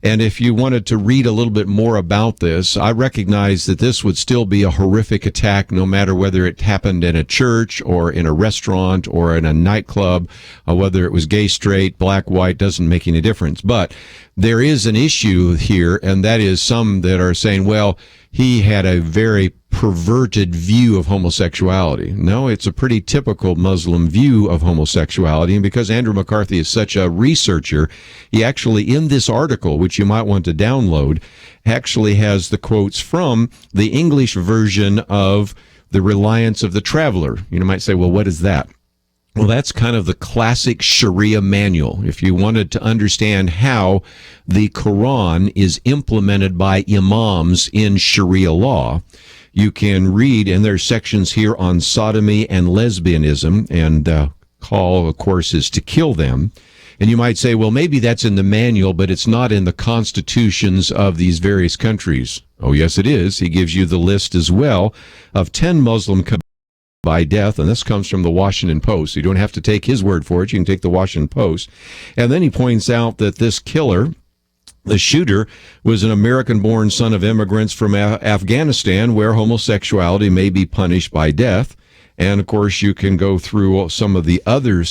S3: And if you wanted to read a little bit more about this, I recognize that this would still be a horrific attack no matter whether it happened in a church or in a restaurant or in a nightclub, whether it was gay, straight, black, white, doesn't make any difference. But there is an issue here, and that is some that are saying, well, he had a very perverted view of homosexuality. No, it's a pretty typical Muslim view of homosexuality. And because Andrew McCarthy is such a researcher, he actually, in this article, which you might want to download, actually has the quotes from the English version of The Reliance of the Traveler. You might say, well, what is that? Well, that's kind of the classic Sharia manual. If you wanted to understand how the Quran is implemented by imams in Sharia law, you can read, and there's sections here on sodomy and lesbianism, and call, of course, is to kill them. And you might say, well, maybe that's in the manual, but it's not in the constitutions of these various countries. Oh, yes, it is. He gives you the list as well of 10 Muslim by death, and this comes from the Washington Post. You don't have to take his word for it. You can take the Washington Post. And then he points out that this killer, the shooter, was an American-born son of immigrants from Afghanistan, where homosexuality may be punished by death. And, of course, you can go through some of the other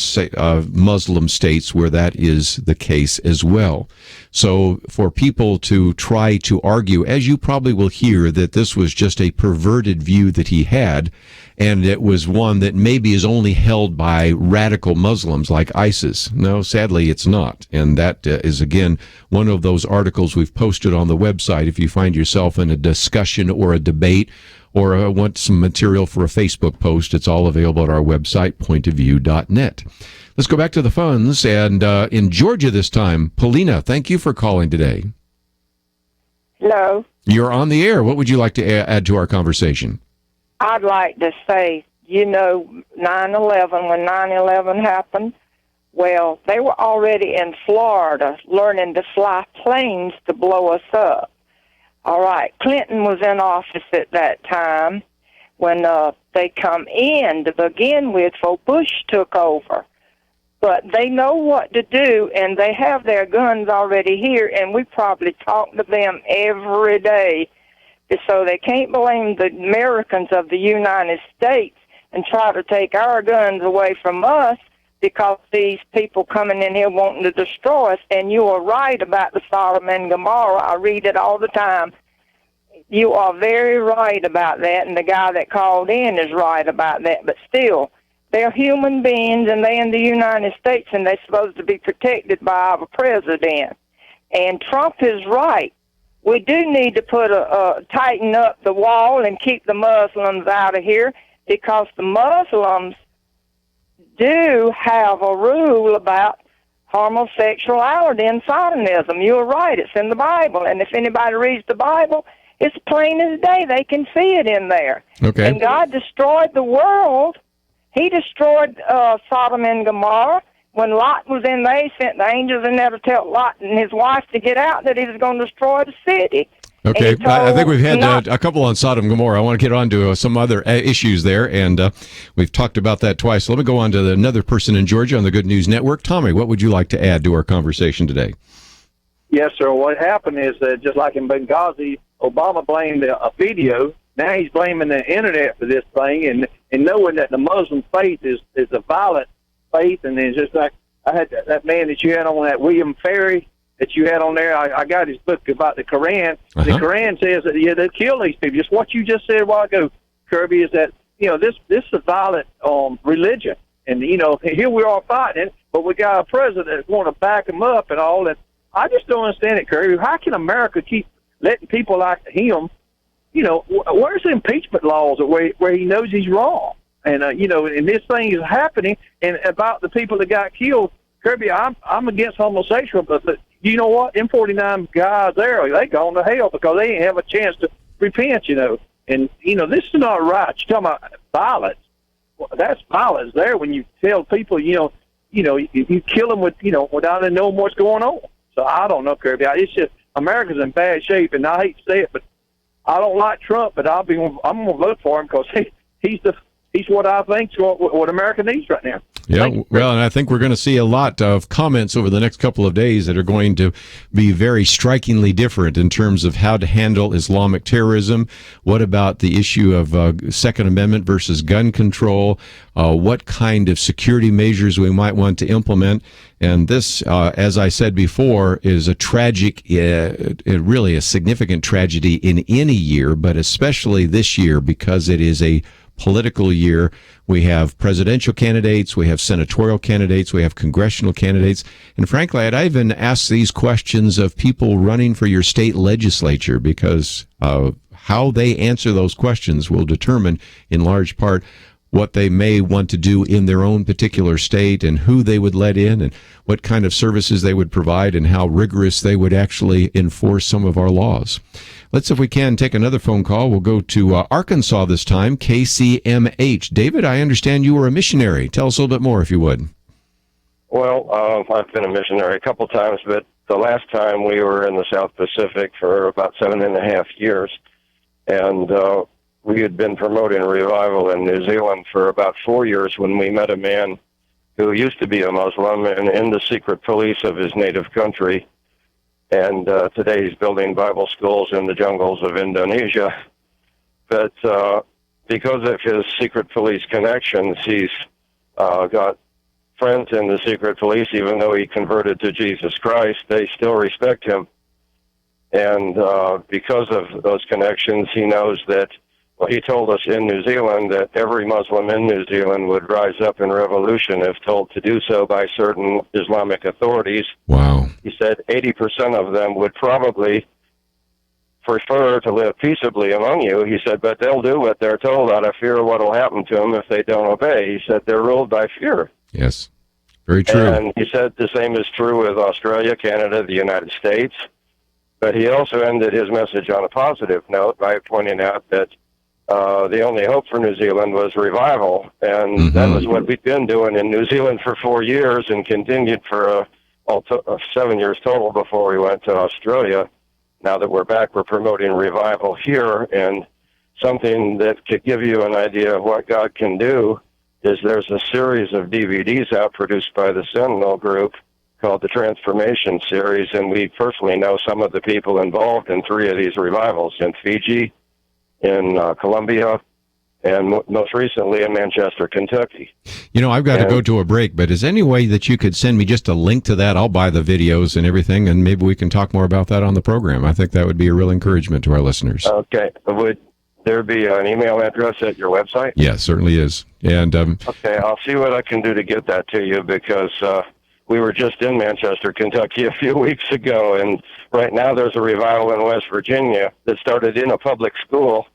S3: Muslim states where that is the case as well. So for people to try to argue, as you probably will hear, that this was just a perverted view that he had, and it was one that maybe is only held by radical Muslims like ISIS. No, sadly, it's not. And that is, again, one of those articles we've posted on the website. If you find yourself in a discussion or a debate, or want some material for a Facebook post, it's all available at our website, pointofview.net. Let's go back to the phones, and in Georgia this time, Paulina, thank you for calling today.
S10: Hello.
S3: You're on the air. What would you like to add to our conversation?
S10: I'd like to say, 9/11, when 9/11 happened, well, they were already in Florida learning to fly planes to blow us up. All right, Clinton was in office at that time when they come in to begin with, before Bush took over. But they know what to do, and they have their guns already here, and we probably talk to them every day. So they can't blame the Americans of the United States and try to take our guns away from us because these people coming in here wanting to destroy us. And you are right about the Sodom and Gomorrah. I read it all the time. You are very right about that, and the guy that called in is right about that. But still, they're human beings, and they're in the United States, and they're supposed to be protected by our president. And Trump is right. We do need to tighten up the wall and keep the Muslims out of here, because the Muslims do have a rule about homosexuality and sodomism. You're right. It's in the Bible. And if anybody reads the Bible, it's plain as day. They can see it in there.
S3: Okay.
S10: And God destroyed the world. He destroyed Sodom and Gomorrah. When Lot was in there, he sent the angels in there to tell Lot and his wife to get out, that he was going to destroy the city.
S3: Okay, I think we've had a couple on Sodom and Gomorrah. I want to get on to some other issues there, and we've talked about that twice. So let me go on to another person in Georgia on the Good News Network. Tommy, what would you like to add to our conversation today?
S11: Yes, sir. What happened is that just like in Benghazi, Obama blamed a video. Now he's blaming the internet for this thing, and knowing that the Muslim faith is a violent faith, and it's just like I had that man that you had on, that William Ferry that you had on there. I got his book about the Quran. Uh-huh. The Quran says that they kill these people. Just what you just said a while ago, Kerby, is that this is a violent religion, and here we are fighting it, but we got a president that's going to back him up and all. And I just don't understand it, Kerby. How can America keep letting people like him? Where's the impeachment laws where he knows he's wrong? And and this thing is happening. And about the people that got killed, Kerby, I'm against homosexual, but you know what? Them 49 guys there, they gone to hell because they didn't have a chance to repent. And this is not right. You're talking about violence. Well, that's violence there when you tell people, you kill them without them knowing what's going on. So I don't know, Kerby. It's just America's in bad shape, and I hate to say it, but I don't like Trump, but I'm going to vote for him because he's what I think's what America needs right now.
S3: Yeah, well, and I think we're going to see a lot of comments over the next couple of days that are going to be very strikingly different in terms of how to handle Islamic terrorism. What about the issue of Second Amendment versus gun control? What kind of security measures we might want to implement? And this, as I said before, is a tragic, really a significant tragedy in any year, but especially this year because it is a political year. We have presidential candidates, we have senatorial candidates, we have congressional candidates, and frankly, I'd even ask these questions of people running for your state legislature because how they answer those questions will determine in large part what they may want to do in their own particular state and who they would let in and what kind of services they would provide and how rigorous they would actually enforce some of our laws. Let's, if we can, take another phone call. We'll go to Arkansas this time, KCMH. David, I understand you were a missionary. Tell us a little bit more, if you would.
S12: Well, I've been a missionary a couple times, but the last time we were in the South Pacific for about 7.5 years, and we had been promoting a revival in New Zealand for about 4 years when we met a man who used to be a Muslim and in the secret police of his native country. And today he's building Bible schools in the jungles of Indonesia. But because of his secret police connections, he's got friends in the secret police. Even though he converted to Jesus Christ, they still respect him. And because of those connections, he knows that, well, he told us in New Zealand that every Muslim in New Zealand would rise up in revolution if told to do so by certain Islamic authorities.
S3: Wow.
S12: He said 80% of them would probably prefer to live peaceably among you. He said, but they'll do what they're told out of fear of what will happen to them if they don't obey. He said they're ruled by fear.
S3: Yes, very true.
S12: And he said the same is true with Australia, Canada, the United States. But he also ended his message on a positive note by pointing out that the only hope for New Zealand was revival, and that was what we'd been doing in New Zealand for 4 years and continued for 7 years total before we went to Australia. Now that we're back, we're promoting revival here, and something that could give you an idea of what God can do is there's a series of DVDs out produced by the Sentinel Group called the Transformation Series, and we personally know some of the people involved in 3 of these revivals in Fiji, in Colombia, and most recently in Manchester, Kentucky.
S3: You know, I've got to go to a break, but is there any way that you could send me just a link to that? I'll buy the videos and everything, and maybe we can talk more about that on the program. I think that would be a real encouragement to our listeners.
S12: Okay. Would there be an email address at your website?
S3: Yeah, certainly is. And
S12: okay, I'll see what I can do to get that to you because we were just in Manchester, Kentucky a few weeks ago, and right now there's a revival in West Virginia that started in a public school.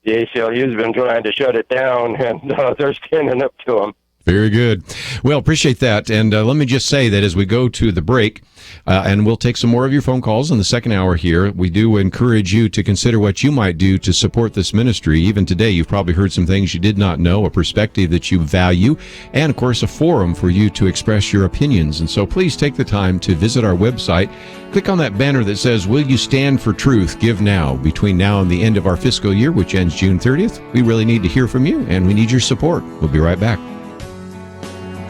S12: The ACLU's been trying to shut it down, and they're standing up to them.
S3: Very good. Well, appreciate that. And let me just say that as we go to the break, and we'll take some more of your phone calls in the second hour here, we do encourage you to consider what you might do to support this ministry. Even today, you've probably heard some things you did not know, a perspective that you value, and, of course, a forum for you to express your opinions. And so please take the time to visit our website. Click on that banner that says, Will You Stand for Truth? Give now. Between now and the end of our fiscal year, which ends June 30th, we really need to hear from you, and we need your support. We'll be right back.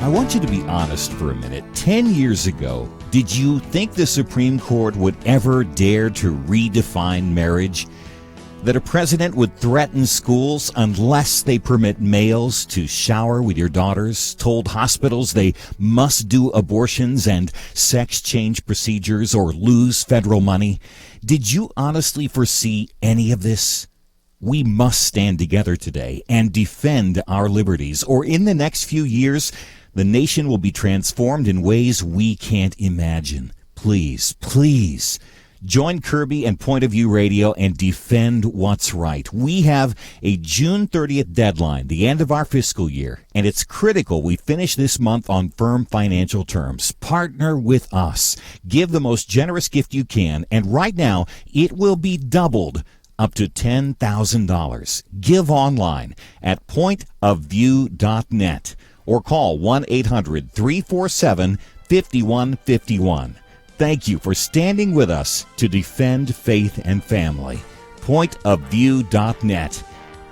S7: I want you to be honest for a minute. 10 years ago, did you think the Supreme Court would ever dare to redefine marriage? That a president would threaten schools unless they permit males to shower with your daughters, told hospitals they must do abortions and sex change procedures or lose federal money? Did you honestly foresee any of this? We must stand together today and defend our liberties, or in the next few years, the nation will be transformed in ways we can't imagine. Please, please, join Kerby and Point of View Radio and defend what's right. We have a June 30th deadline, the end of our fiscal year, and it's critical we finish this month on firm financial terms. Partner with us. Give the most generous gift you can, and right now, it will be doubled up to $10,000. Give online at pointofview.net. or call 1-800-347-5151. Thank you for standing with us to defend faith and family. Pointofview.net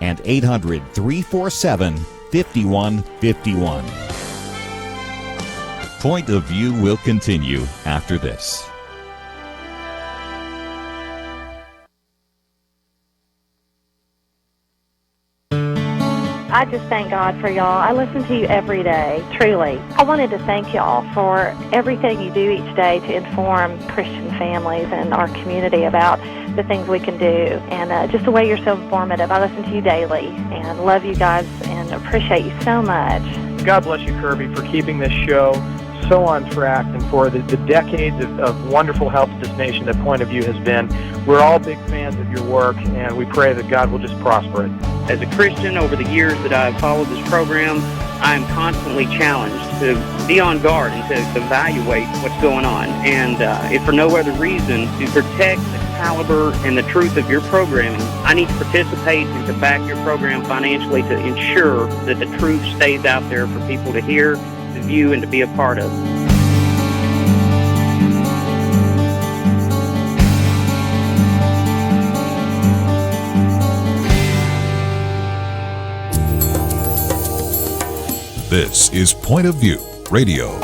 S7: and 800-347-5151. Point of View will continue after this.
S13: I just thank God for y'all. I listen to you every day, truly. I wanted to thank y'all for everything you do each day to inform Christian families and our community about the things we can do, and just the way you're so informative. I listen to you daily and love you guys and appreciate you so much.
S14: God bless you, Kerby, for keeping this show so on track and for the decades of wonderful help to this nation that Point of View has been. We're all big fans of your work, and we pray that God will just prosper it.
S6: As a Christian, over the years that I've followed this program, I am constantly challenged to be on guard and to evaluate what's going on. And if for no other reason, to protect the caliber and the truth of your programming, I need to participate and to back your program financially to ensure that the truth stays out there for people to hear, to view, and to be a part of.
S2: This is Point of View Radio.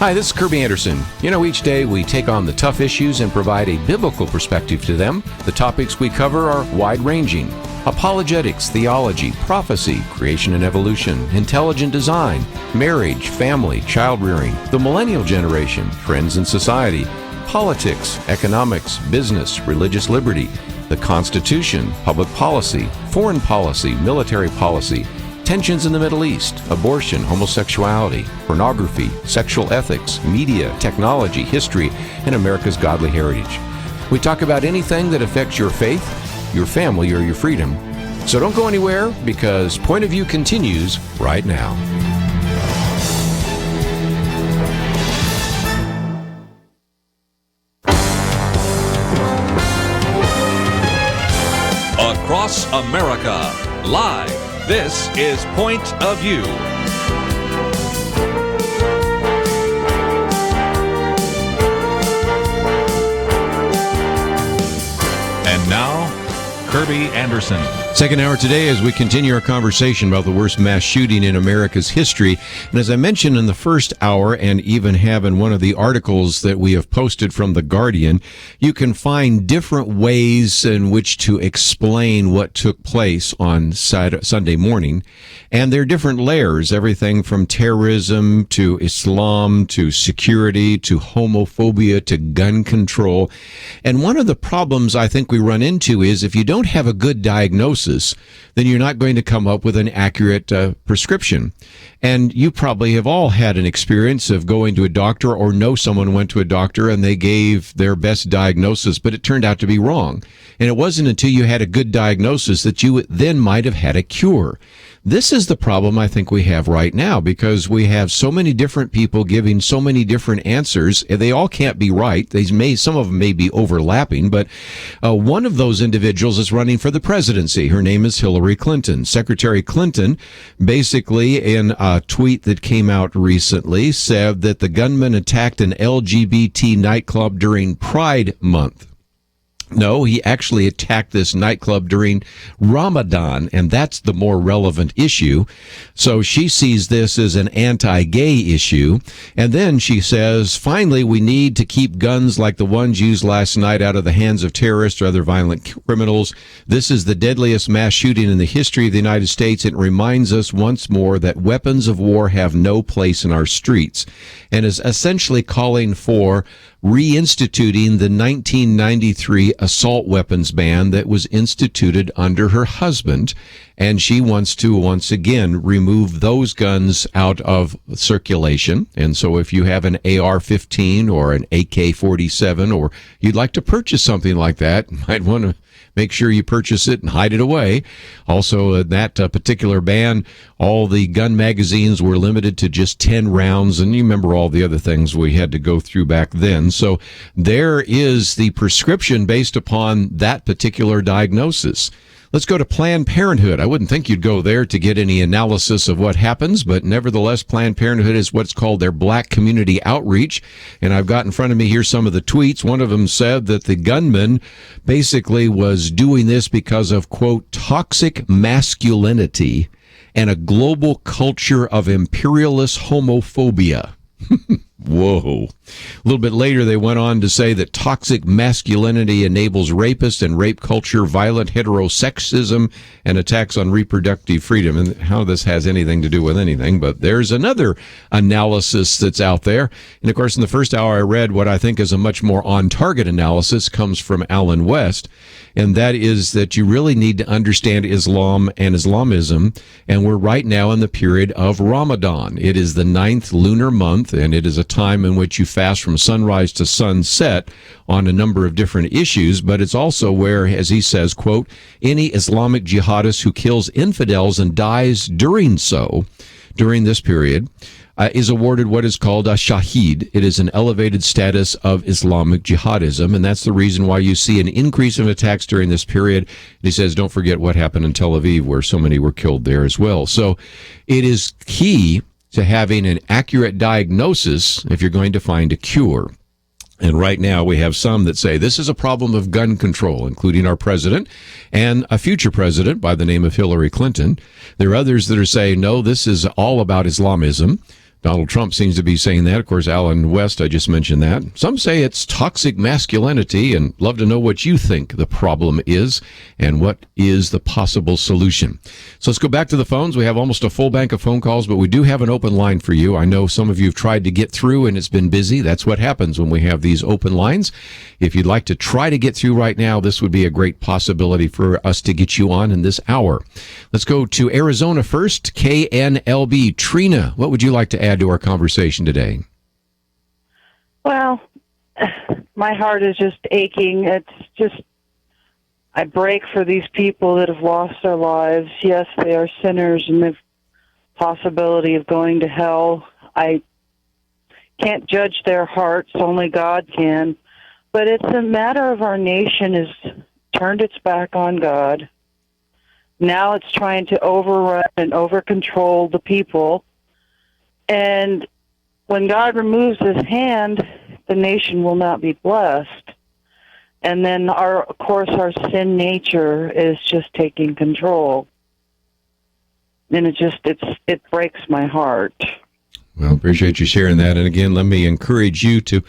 S1: Hi, this is Kerby Anderson. Each day we take on the tough issues and provide a biblical perspective to them. The topics we cover are wide-ranging. Apologetics, theology, prophecy, creation and evolution, intelligent design, marriage, family, child-rearing, the millennial generation, trends in society, politics, economics, business, religious liberty, the Constitution, public policy, foreign policy, military policy, tensions in the Middle East, abortion, homosexuality, pornography, sexual ethics, media, technology, history, and America's godly heritage. We talk about anything that affects your faith, your family, or your freedom. So don't go anywhere, because Point of View continues right now.
S2: Across America, live, this is Point of View. And now, Kerby Anderson.
S3: Second hour today as we continue our conversation about the worst mass shooting in America's history. And as I mentioned in the first hour, and even have in one of the articles that we have posted from The Guardian, you can find different ways in which to explain what took place on Sunday morning. And there are different layers, everything from terrorism to Islam to security to homophobia to gun control. And one of the problems I think we run into is if you don't have a good diagnosis, then you're not going to come up with an accurate prescription. And you probably have all had an experience of going to a doctor or know someone went to a doctor and they gave their best diagnosis, but it turned out to be wrong. And it wasn't until you had a good diagnosis that you then might have had a cure. This is the problem I think we have right now, because we have so many different people giving so many different answers. They all can't be right. Some of them may be overlapping, but one of those individuals is running for the presidency. Her name is Hillary Clinton. Secretary Clinton, basically in a tweet that came out recently, said that the gunman attacked an LGBT nightclub during Pride Month. No, he actually attacked this nightclub during Ramadan, and that's the more relevant issue. So she sees this as an anti-gay issue. And then she says, finally, we need to keep guns like the ones used last night out of the hands of terrorists or other violent criminals. This is the deadliest mass shooting in the history of the United States. It reminds us once more that weapons of war have no place in our streets, and is essentially calling for reinstituting the 1993 assault weapons ban that was instituted under her husband. And she wants to once again remove those guns out of circulation. And so if you have an AR-15 or an AK-47, or you'd like to purchase something like that, you might want to make sure you purchase it and hide it away. Also, that particular ban, all the gun magazines were limited to just 10 rounds, and you remember all the other things we had to go through back then. So there is the prescription based upon that particular diagnosis. Let's go to Planned Parenthood. I wouldn't think you'd go there to get any analysis of what happens, but nevertheless, Planned Parenthood is what's called their Black Community Outreach. And I've got in front of me here some of the tweets. One of them said that the gunman basically was doing this because of, quote, toxic masculinity and a global culture of imperialist homophobia. Whoa. A little bit later, they went on to say that toxic masculinity enables rapists and rape culture, violent heterosexism, and attacks on reproductive freedom. And how this has anything to do with anything, but there's another analysis that's out there. And of course, in the first hour, I read what I think is a much more on-target analysis, comes from Alan West, and that is that you really need to understand Islam and Islamism, and we're right now in the period of Ramadan. It is the 9th lunar month, and it is a time in which you fast from sunrise to sunset on a number of different issues, but it's also where, as he says, quote, any Islamic jihadist who kills infidels and dies during this period, is awarded what is called a shaheed. It is an elevated status of Islamic jihadism, and that's the reason why you see an increase of attacks during this period. And he says, don't forget what happened in Tel Aviv, where so many were killed there as well. So it is key to having an accurate diagnosis if you're going to find a cure. And right now we have some that say this is a problem of gun control, including our president and a future president by the name of Hillary Clinton. There are others that are saying, no, this is all about Islamism. Donald Trump seems to be saying that. Of course, Alan West, I just mentioned that. Some say it's toxic masculinity, and love to know what you think the problem is and what is the possible solution. So let's go back to the phones. We have almost a full bank of phone calls, but we do have an open line for you. I know some of you have tried to get through and it's been busy. That's what happens when we have these open lines. If you'd like to try to get through right now, this would be a great possibility for us to get you on in this hour. Let's go to Arizona first. KNLB. Trina, what would you like to add to our conversation today?
S15: Well, my heart is just aching. It's just, I break for these people that have lost their lives. Yes, they are sinners and the possibility of going to hell. I can't judge their hearts, only God can. But it's a matter of our nation has turned its back on God. Now it's trying to overrun and over-control the people. And when God removes his hand, the nation will not be blessed. And then, of course, our sin nature is just taking control. And it breaks my heart.
S3: Well, appreciate you sharing that. And again, let me encourage you to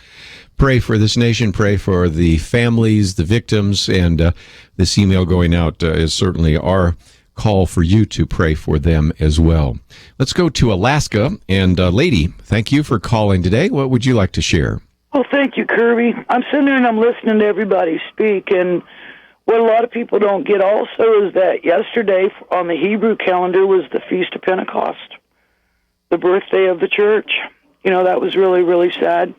S3: pray for this nation, pray for the families, the victims, and this email going out is certainly our call for you to pray for them as well. Let's go to Alaska. And lady, thank you for calling today. What would you like to share?
S16: Well, thank you, Kerby. I'm sitting there and I'm listening to everybody speak, and what a lot of people don't get also is that yesterday on the Hebrew calendar was the Feast of Pentecost, the birthday of the church. That was really, really sad.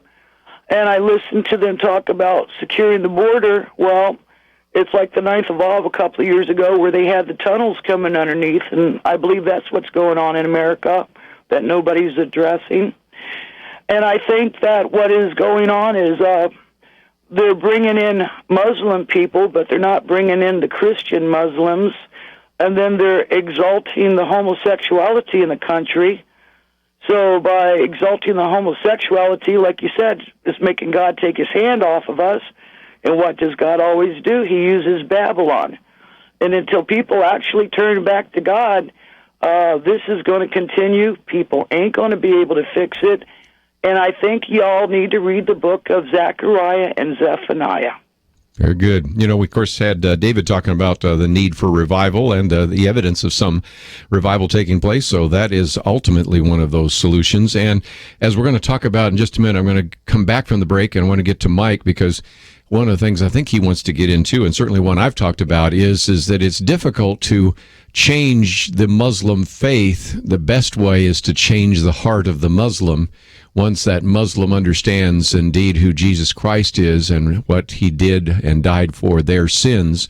S16: And I listened to them talk about securing the border. Well, it's like the 9th of Av a couple of years ago where they had the tunnels coming underneath, and I believe that's what's going on in America that nobody's addressing. And I think that what is going on is they're bringing in Muslim people, but they're not bringing in the Christian Muslims, and then they're exalting the homosexuality in the country. So by exalting the homosexuality, like you said, it's making God take his hand off of us. And what does God always do? He uses Babylon. And until people actually turn back to God, this is going to continue. People ain't going to be able to fix it. And I think y'all need to read the book of Zechariah and Zephaniah.
S3: Very good. We, of course, had David talking about the need for revival and the evidence of some revival taking place. So that is ultimately one of those solutions. And as we're going to talk about in just a minute, I'm going to come back from the break and I want to get to Mike, because one of the things I think he wants to get into, and certainly one I've talked about, is that it's difficult to change the Muslim faith. The best way is to change the heart of the Muslim. Once that Muslim understands indeed who Jesus Christ is and what he did and died for their sins,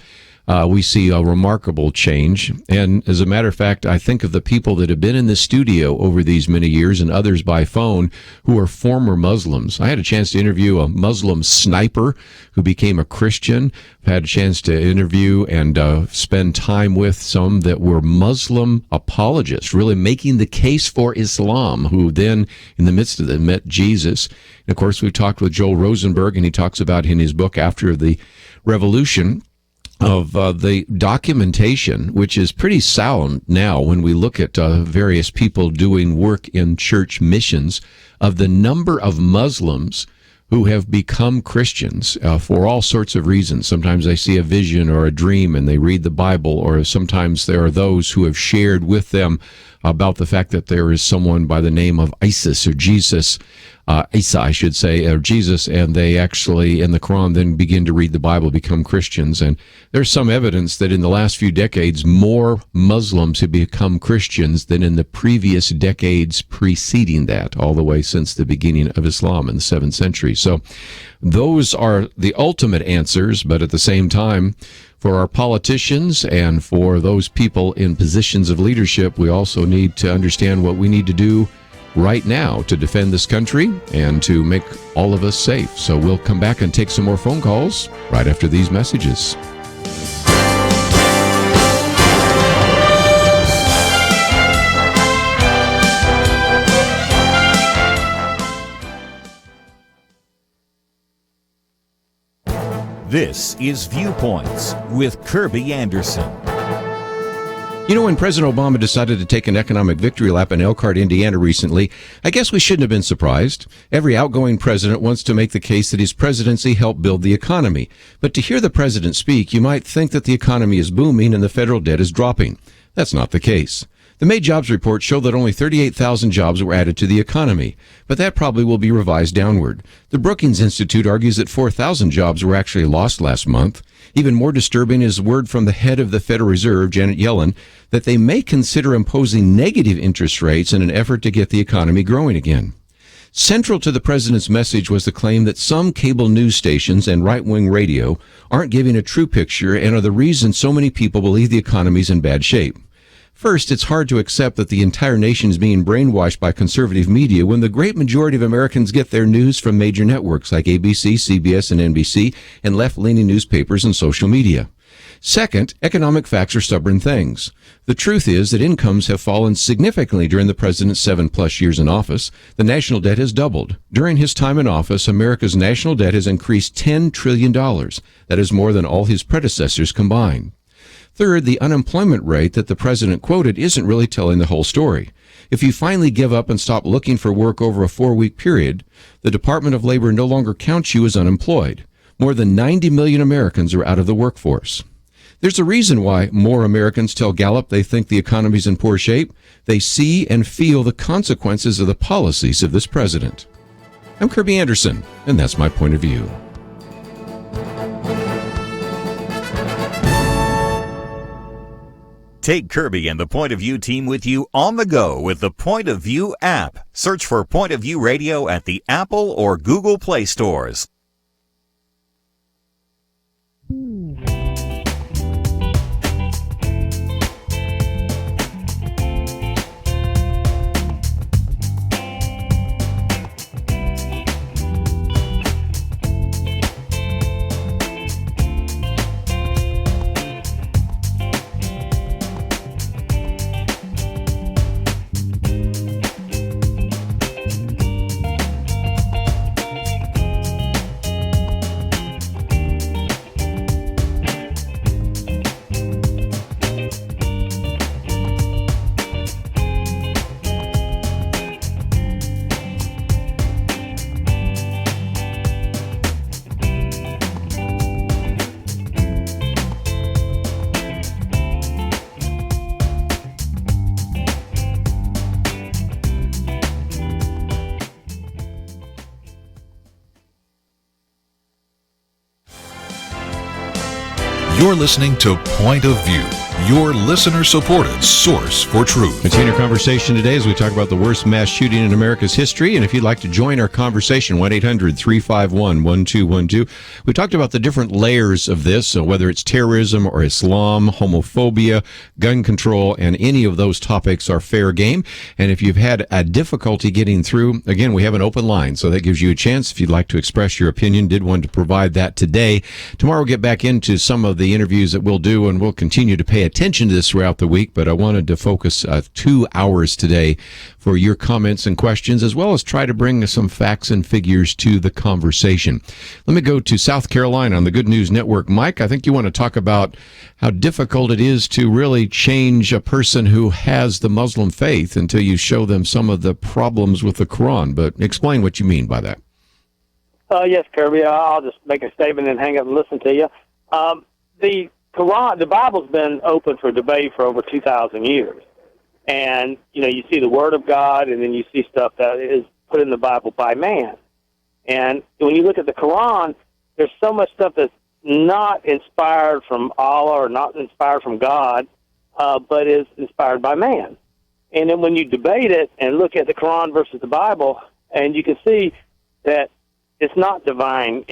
S3: we see a remarkable change. And as a matter of fact, I think of the people that have been in the studio over these many years and others by phone who are former Muslims. I had a chance to interview a Muslim sniper who became a Christian. I've had a chance to interview and spend time with some that were Muslim apologists, really making the case for Islam, who then, in the midst of them, met Jesus. And of course, we've talked with Joel Rosenberg, and he talks about in his book, After the Revolution, of the documentation, which is pretty sound now when we look at various people doing work in church missions, of the number of Muslims who have become Christians for all sorts of reasons. Sometimes they see a vision or a dream and they read the Bible, or sometimes there are those who have shared with them about the fact that there is someone by the name of Isis or Jesus, Isa, I should say, or Jesus, and they actually, in the Quran, then begin to read the Bible, become Christians. And there's some evidence that in the last few decades, more Muslims have become Christians than in the previous decades preceding that, all the way since the beginning of Islam in the 7th century. So those are the ultimate answers, but at the same time, for our politicians and for those people in positions of leadership, we also need to understand what we need to do right now to defend this country and to make all of us safe. So we'll come back and take some more phone calls right after these messages.
S7: This is Viewpoints with Kerby Anderson.
S1: You know, when President Obama decided to take an economic victory lap in Elkhart, Indiana recently, I guess we shouldn't have been surprised. Every outgoing president wants to make the case that his presidency helped build the economy. But to hear the president speak, you might think that the economy is booming and the federal debt is dropping. That's not the case. The May jobs report showed that only 38,000 jobs were added to the economy, but that probably will be revised downward. The Brookings Institute argues that 4,000 jobs were actually lost last month. Even more disturbing is word from the head of the Federal Reserve, Janet Yellen, that they may consider imposing negative interest rates in an effort to get the economy growing again. Central to the president's message was the claim that some cable news stations and right-wing radio aren't giving a true picture and are the reason so many people believe the economy's in bad shape. First, it's hard to accept that the entire nation is being brainwashed by conservative media when the great majority of Americans get their news from major networks like ABC, CBS, and NBC, and left-leaning newspapers and social media. Second, economic facts are stubborn things. The truth is that incomes have fallen significantly during the president's 7+ years in office. The national debt has doubled. During his time in office, America's national debt has increased $10 trillion. That is more than all his predecessors combined. Third, the unemployment rate that the president quoted isn't really telling the whole story. If you finally give up and stop looking for work over a 4-week period, the Department of Labor no longer counts you as unemployed. More than 90 million Americans are out of the workforce. There's a reason why more Americans tell Gallup they think the economy's in poor shape. They see and feel the consequences of the policies of this president. I'm Kerby Anderson, and that's my point of view.
S4: Take Kerby and the Point of View team with you on the go with the Point of View app. Search for Point of View Radio at the Apple or Google Play stores.
S2: You're listening to Point of View, your listener-supported source for truth.
S1: Continue our conversation today as we talk about the worst mass shooting in America's history. And if you'd like to join our conversation, 1-800-351-1212. We talked about the different layers of this, so whether it's terrorism or Islam, homophobia, gun control, and any of those topics are fair game. And if you've had a difficulty getting through, again, we have an open line, so that gives you a chance if you'd like to express your opinion. Did want to provide that today. Tomorrow we'll get back into some of the interviews that we'll do, and we'll continue to pay attention to this throughout the week, but I wanted to focus 2 hours today for your comments and questions, as well as try to bring some facts and figures to the conversation. Let me go to South Carolina on the Good News Network. Mike, I think you want to talk about how difficult it is to really change a person who has the Muslim faith until you show them some of the problems with the Quran, but explain what you mean by that.
S11: Yes, Kerby, I'll just make a statement and hang up and listen to you. The Quran, the Bible's been open for debate for over 2,000 years. And, you see the Word of God, and then you see stuff that is put in the Bible by man. And when you look at the Quran, there's so much stuff that's not inspired from Allah or not inspired from God, but is inspired by man. And then when you debate it and look at the Quran versus the Bible, and you can see that it's not divine,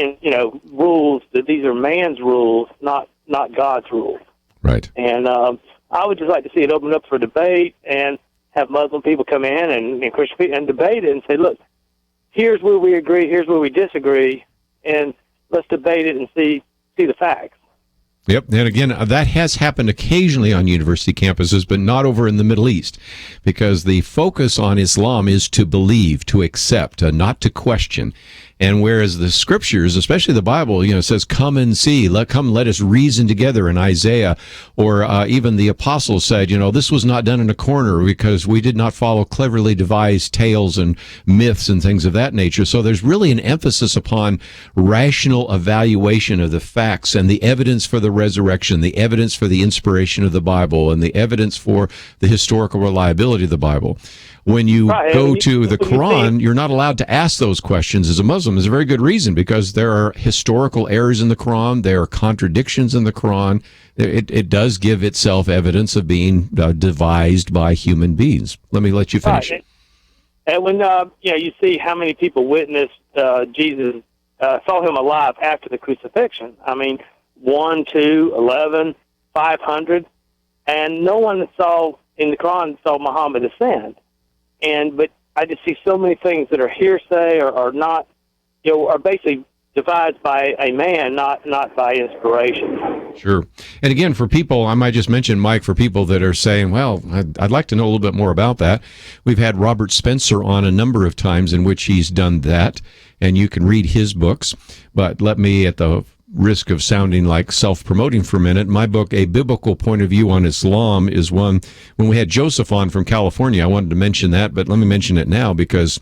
S11: rules, that these are man's rules, not God's rules.
S1: Right.
S11: And I would just like to see it open up for debate and have Muslim people come in and Christian people and debate it and say, look, here's where we agree, here's where we disagree, and let's debate it and see the facts.
S1: Yep, and again, that has happened occasionally on university campuses, but not over in the Middle East, because the focus on Islam is to believe, to accept, not to question.
S3: And whereas the scriptures, especially the Bible, says, come and see, let us reason together in Isaiah, or even the apostles said, this was not done in a corner because we did not follow cleverly devised tales and myths and things of that nature. So there's really an emphasis upon rational evaluation of the facts and the evidence for the resurrection, the evidence for the inspiration of the Bible, and the evidence for the historical reliability of the Bible. When you go to the Quran, you're not allowed to ask those questions as a Muslim. There's a very good reason, because there are historical errors in the Quran. There are contradictions in the Quran. It does give itself evidence of being devised by human beings. Let me let you finish.
S17: Right. And when you see how many people witnessed Jesus, saw him alive after the crucifixion. I mean, 1, 2, 11, 500, and no one saw in the Quran saw Muhammad ascend. But I just see so many things that are hearsay or not, are basically devised by a man, not by inspiration.
S3: Sure. And again, for people, I might just mention, Mike, for people that are saying, well, I'd like to know a little bit more about that. We've had Robert Spencer on a number of times in which he's done that, and you can read his books. But let me, at the risk of sounding like self-promoting for a minute, my book, A Biblical Point of View on Islam, is one. When we had Joseph on from California, I wanted to mention that, but let me mention it now because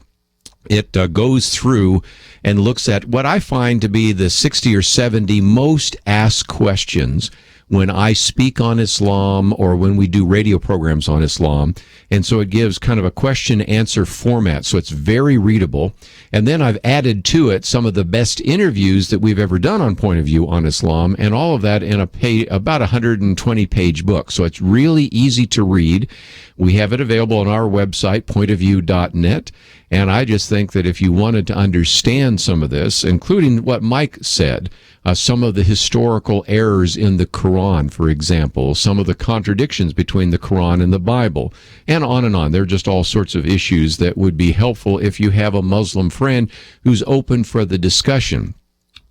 S3: it goes through and looks at what I find to be the 60 or 70 most asked questions when I speak on Islam or when we do radio programs on Islam. And so it gives kind of a question-answer format, so it's very readable. And then I've added to it some of the best interviews that we've ever done on Point of View on Islam, and all of that in about 120-page book. So it's really easy to read. We have it available on our website, pointofview.net. And I just think that if you wanted to understand some of this, including what Mike said, some of the historical errors in the Quran, for example, some of the contradictions between the Quran and the Bible, and on and on. There are just all sorts of issues that would be helpful if you have a Muslim friend who's open for the discussion.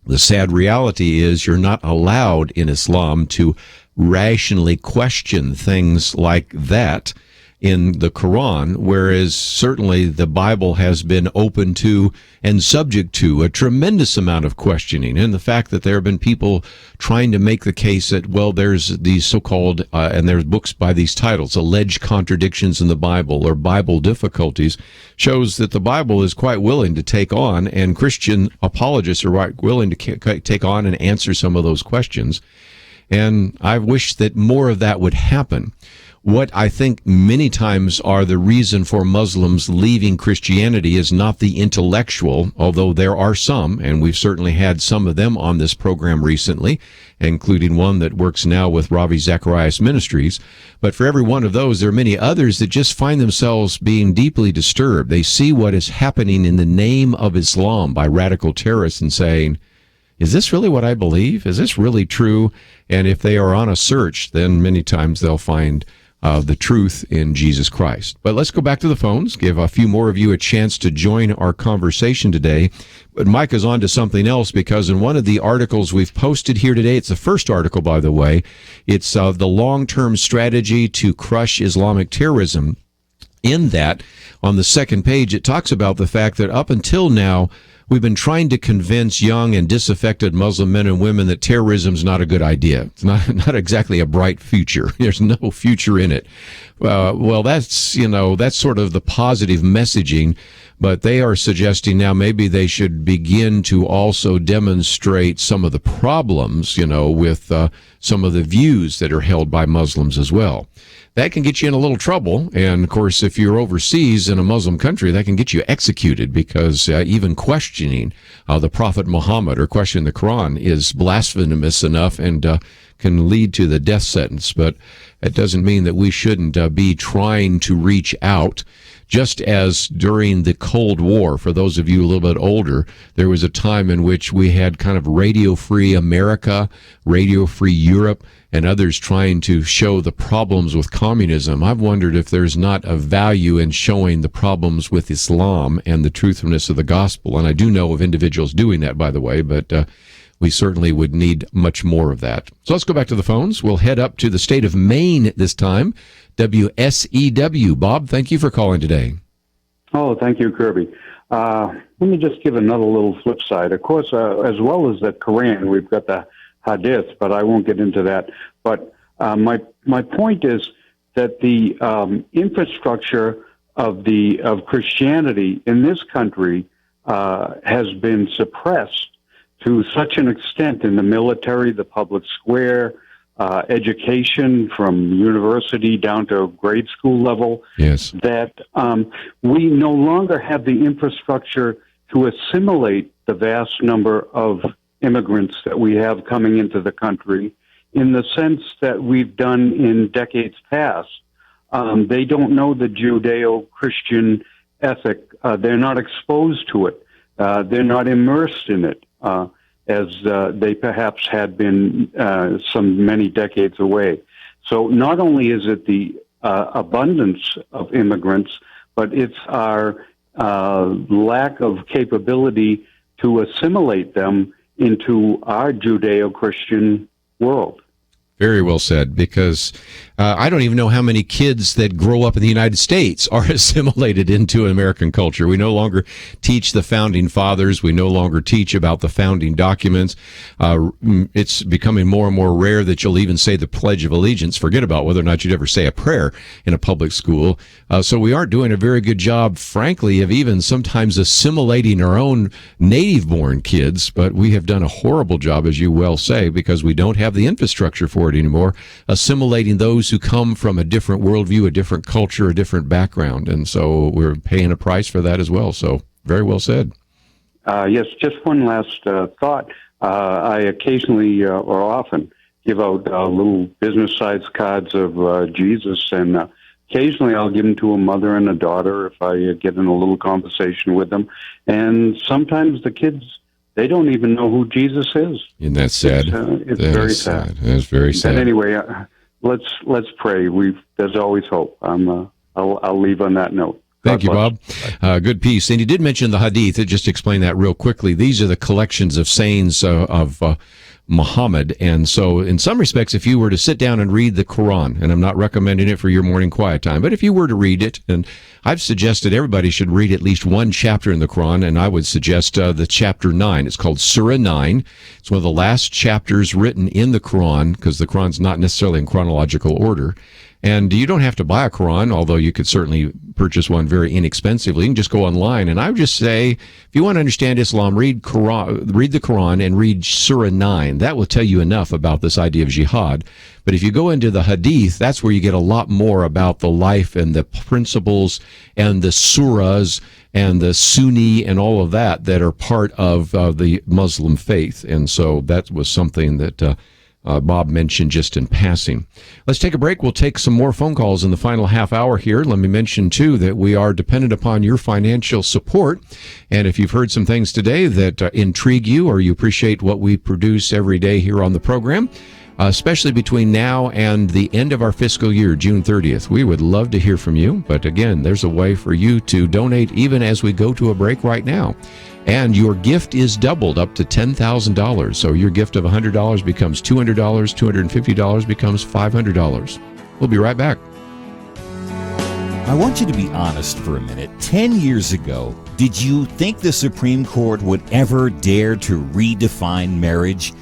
S3: The sad reality is you're not allowed in Islam to rationally question things like that in the Quran, whereas certainly the Bible has been open to and subject to a tremendous amount of questioning. And the fact that there have been people trying to make the case that, well, there's these so-called, and there's books by these titles, alleged contradictions in the Bible or Bible difficulties, shows that the Bible is quite willing to take on, and Christian apologists are quite willing to take on and answer some of those questions. And I wish that more of that would happen. What I think many times are the reason for Muslims leaving Christianity is not the intellectual, although there are some, and we've certainly had some of them on this program recently, including one that works now with Ravi Zacharias Ministries. But for every one of those, there are many others that just find themselves being deeply disturbed. They see what is happening in the name of Islam by radical terrorists and saying, is this really what I believe? Is this really true? And if they are on a search, then many times they'll find the truth in Jesus Christ. But let's go back to the phones, give a few more of you a chance to join our conversation today. But Mike is on to something else, because in one of the articles we've posted here today, it's the first article, by the way, it's the long-term strategy to crush Islamic terrorism. In that, on the second page, it talks about the fact that up until now, we've been trying to convince young and disaffected Muslim men and women that terrorism is not a good idea. It's not exactly a bright future. There's no future in it. Well, that's sort of the positive messaging, but they are suggesting now maybe they should begin to also demonstrate some of the problems, with some of the views that are held by Muslims as well. That can get you in a little trouble, and of course, if you're overseas in a Muslim country, that can get you executed, because even questioning the Prophet Muhammad or questioning the Quran is blasphemous enough and can lead to the death sentence. But it doesn't mean that we shouldn't be trying to reach out. Just as during the Cold War, for those of you a little bit older, there was a time in which we had kind of Radio-Free America, Radio-Free Europe, and others trying to show the problems with communism. I've wondered if there's not a value in showing the problems with Islam and the truthfulness of the gospel. And I do know of individuals doing that, by the way, but we certainly would need much more of that. So let's go back to the phones. We'll head up to the state of Maine this time. WSEW. Bob, thank you for calling today.
S18: Oh, thank you, Kerby. Let me just give another little flip side. Of course, as well as the Quran, we've got the Hadith, but I won't get into that. But my point is that the infrastructure of Christianity in this country has been suppressed to such an extent in the military, the public square, education from university down to grade school level,
S3: yes,
S18: that we no longer have the infrastructure to assimilate the vast number of immigrants that we have coming into the country in the sense that we've done in decades past. They don't know the Judeo-Christian ethic. They're not exposed to it. They're not immersed in it as they perhaps had been many decades away. So not only is it the abundance of immigrants, but it's our lack of capability to assimilate them into our Judeo-Christian world.
S3: Very well said, because I don't even know how many kids that grow up in the United States are assimilated into American culture. We no longer teach the founding fathers. We no longer teach about the founding documents. It's becoming more and more rare that you'll even say the Pledge of Allegiance. Forget about whether or not you'd ever say a prayer in a public school. So we aren't doing a very good job, frankly, of even sometimes assimilating our own native-born kids, but we have done a horrible job, as you well say, because we don't have the infrastructure for it anymore, assimilating those who come from a different worldview, a different culture, a different background. And so we're paying a price for that as well. So very well said.
S18: Yes, just one last thought. I occasionally or often give out little business-sized cards of Jesus, and occasionally I'll give them to a mother and a daughter if I get in a little conversation with them. And sometimes the kids, they don't even know who Jesus is.
S3: Isn't that sad?
S18: It's very sad.
S3: That's very sad.
S18: But anyway, let's pray. There's always hope. I'll leave on that note.
S3: Thank you, Bob. Good piece. And you did mention the Hadith. Just explain that real quickly. These are the collections of sayings of Muhammad. And so in some respects, if you were to sit down and read the Quran, and I'm not recommending it for your morning quiet time, but if you were to read it, and I've suggested everybody should read at least one chapter in the Quran, and I would suggest the chapter 9. It's called Surah 9. It's one of the last chapters written in the Quran, because the Quran's not necessarily in chronological order. And you don't have to buy a Quran, although you could certainly purchase one very inexpensively. You can just go online. And I would just say, if you want to understand Islam, read the Quran and read Surah 9. That will tell you enough about this idea of jihad. But if you go into the Hadith, that's where you get a lot more about the life and the principles and the surahs and the Sunni and all of that are part of the Muslim faith. And so that was something that Bob mentioned just in passing. Let's take a break. We'll take some more phone calls in the final half hour here. Let me mention, too, that we are dependent upon your financial support. And if you've heard some things today that intrigue you or you appreciate what we produce every day here on the program, especially between now and the end of our fiscal year, June 30th, we would love to hear from you. But again, there's a way for you to donate even as we go to a break right now. And your gift is doubled up to $10,000. So your gift of $100 becomes $200, $250 becomes $500. We'll be right back.
S7: I want you to be honest for a minute. 10 years ago, did you think the Supreme Court would ever dare to redefine marriage?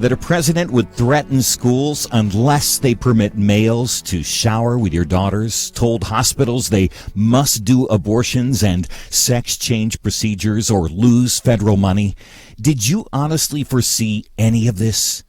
S7: That a president would threaten schools unless they permit males to shower with your daughters, told hospitals they must do abortions and sex change procedures or lose federal money? Did you honestly foresee any of this?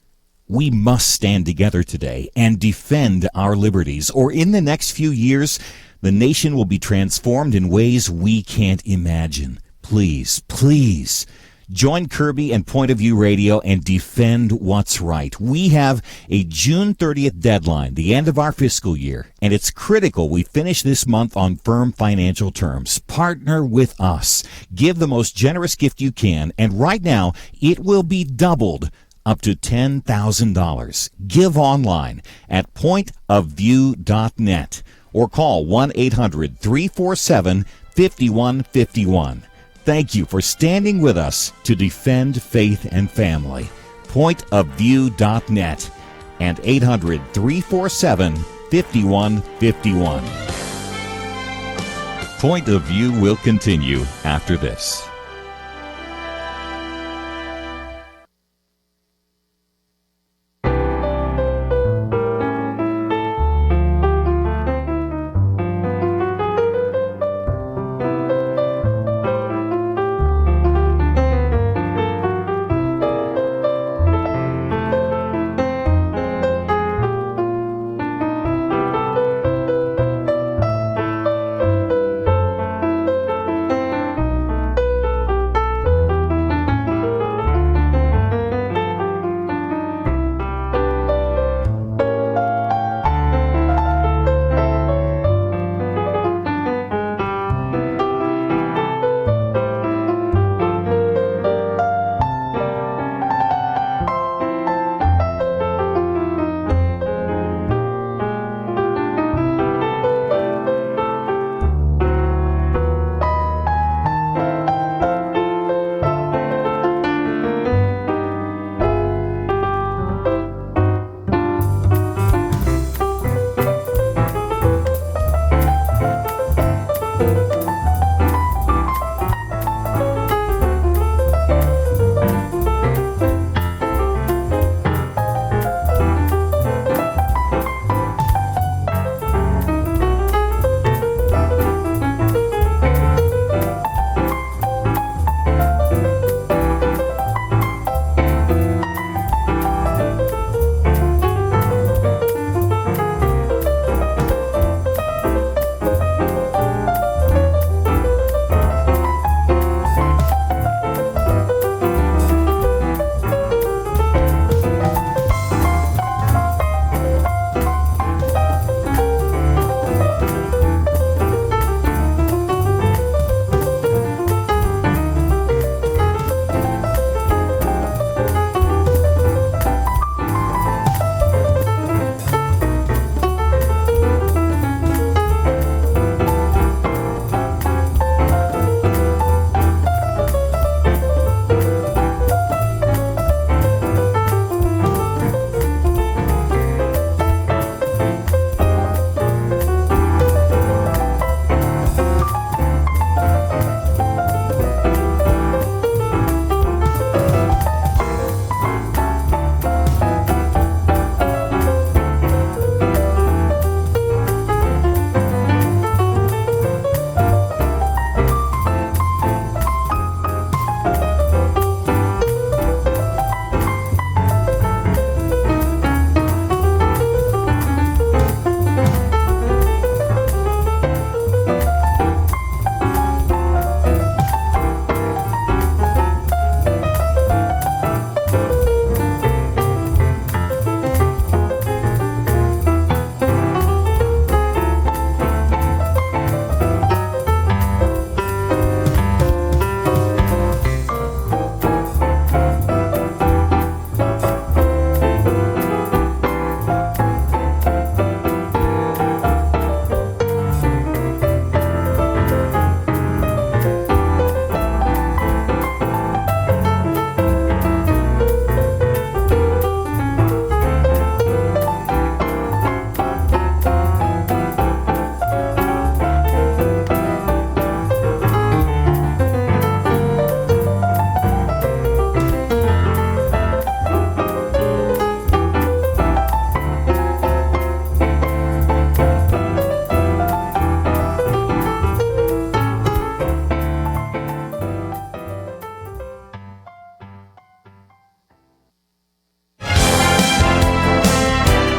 S7: We must stand together today and defend our liberties, or in the next few years, the nation will be transformed in ways we can't imagine. Please, please, join Kerby and Point of View Radio and defend what's right. We have a June 30th deadline, the end of our fiscal year, and it's critical we finish this month on firm financial terms. Partner with us. Give the most generous gift you can, and right now, it will be doubled up to $10,000. Give online at pointofview.net or call 1-800-347-5151. Thank you for standing with us to defend faith and family. Pointofview.net and 800-347-5151. Point of View will continue after this.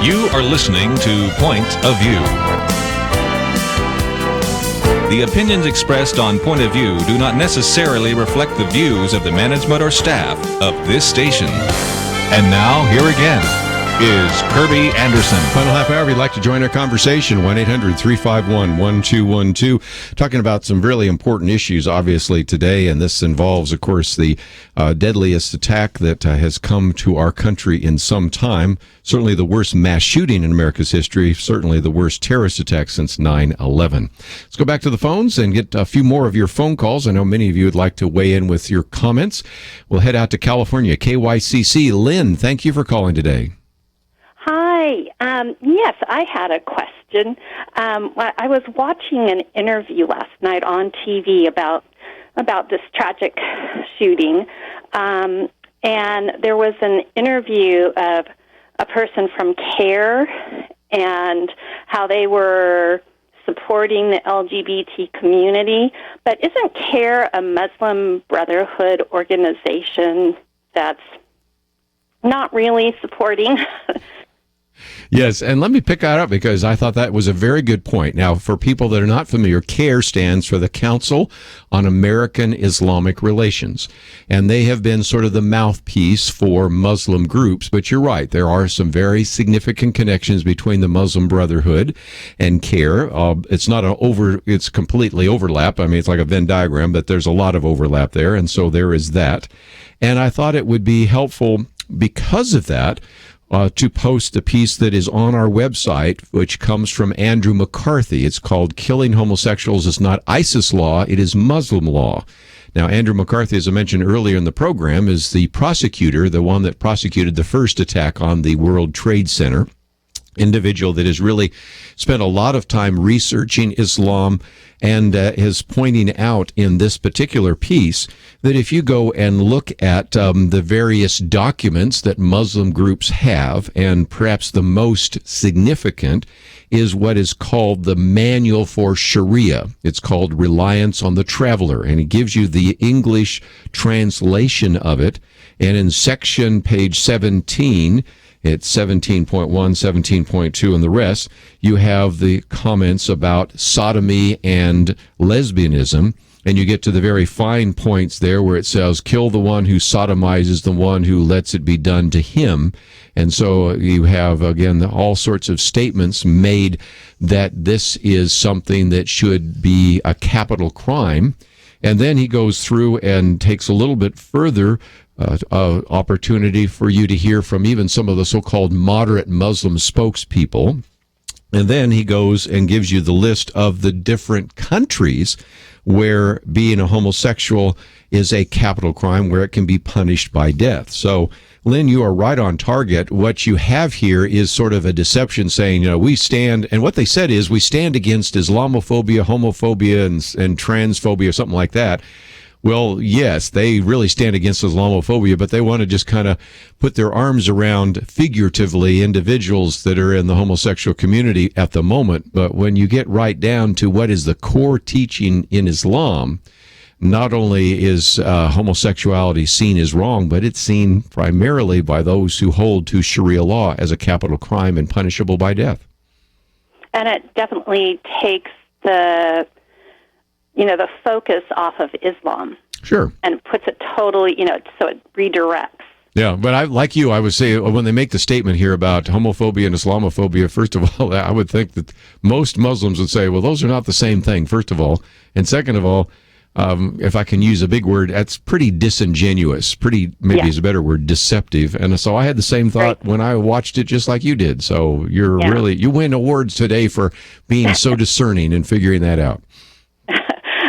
S2: You are listening to Point of View. The opinions expressed on Point of View do not necessarily reflect the views of the management or staff of this station. And now, here again is Kerby Anderson.
S3: Final half hour, if you'd like to join our conversation, 1-800-351-1212. Talking about some really important issues, obviously, today, and this involves, of course, the deadliest attack that has come to our country in some time. Certainly the worst mass shooting in America's history, certainly the worst terrorist attack since 9/11. Let's go back to the phones and get a few more of your phone calls. I know many of you would like to weigh in with your comments. We'll head out to California, KYCC. Lynn, thank you for calling today.
S19: Hi, Hi. Yes, I had a question. I was watching an interview last night on TV about this tragic shooting, and there was an interview of a person from CARE and how they were supporting the LGBT community. But isn't CARE a Muslim Brotherhood organization that's not really supporting?
S3: Yes, and let me pick that up because I thought that was a very good point. Now, for people that are not familiar, CARE stands for the Council on American Islamic Relations, and they have been sort of the mouthpiece for Muslim groups. But you're right, there are some very significant connections between the Muslim Brotherhood and CARE. It's completely overlap. I mean, it's like a Venn diagram, but there's a lot of overlap there, and so there is that. And I thought it would be helpful because of that to post a piece that is on our website, which comes from Andrew McCarthy. It's called Killing Homosexuals is Not ISIS Law, It is Muslim Law. Now, Andrew McCarthy, as I mentioned earlier in the program, is the prosecutor, the one that prosecuted the first attack on the World Trade Center. Individual that has really spent a lot of time researching Islam and is pointing out in this particular piece that if you go and look at the various documents that Muslim groups have, and perhaps the most significant is what is called the Manual for Sharia. It's called Reliance on the Traveler, and it gives you the English translation of it. And in section page 17, it's 17.1, 17.2, and the rest, you have the comments about sodomy and lesbianism, and you get to the very fine points there where it says, kill the one who sodomizes the one who lets it be done to him. And so you have, again, all sorts of statements made that this is something that should be a capital crime. And then he goes through and takes a little bit further opportunity for you to hear from even some of the so-called moderate Muslim spokespeople. And then he goes and gives you the list of the different countries where being a homosexual is a capital crime, where it can be punished by death. So, Lynn, you are right on target. What you have here is sort of a deception saying, we stand, and what they said is we stand against Islamophobia, homophobia, and transphobia, something like that. Well, yes, they really stand against Islamophobia, but they want to just kind of put their arms around, figuratively, individuals that are in the homosexual community at the moment. But when you get right down to what is the core teaching in Islam, not only is homosexuality seen as wrong, but it's seen primarily by those who hold to Sharia law as a capital crime and punishable by death.
S19: And it definitely takes the focus off of Islam.
S3: Sure.
S19: And puts it totally, so it redirects.
S3: Yeah, but I would say when they make the statement here about homophobia and Islamophobia, first of all, I would think that most Muslims would say, well, those are not the same thing, first of all. And second of all, if I can use a big word, that's pretty disingenuous, is a better word, deceptive. And so I had the same thought when I watched it just like you did. So you win awards today for being so discerning and figuring that out.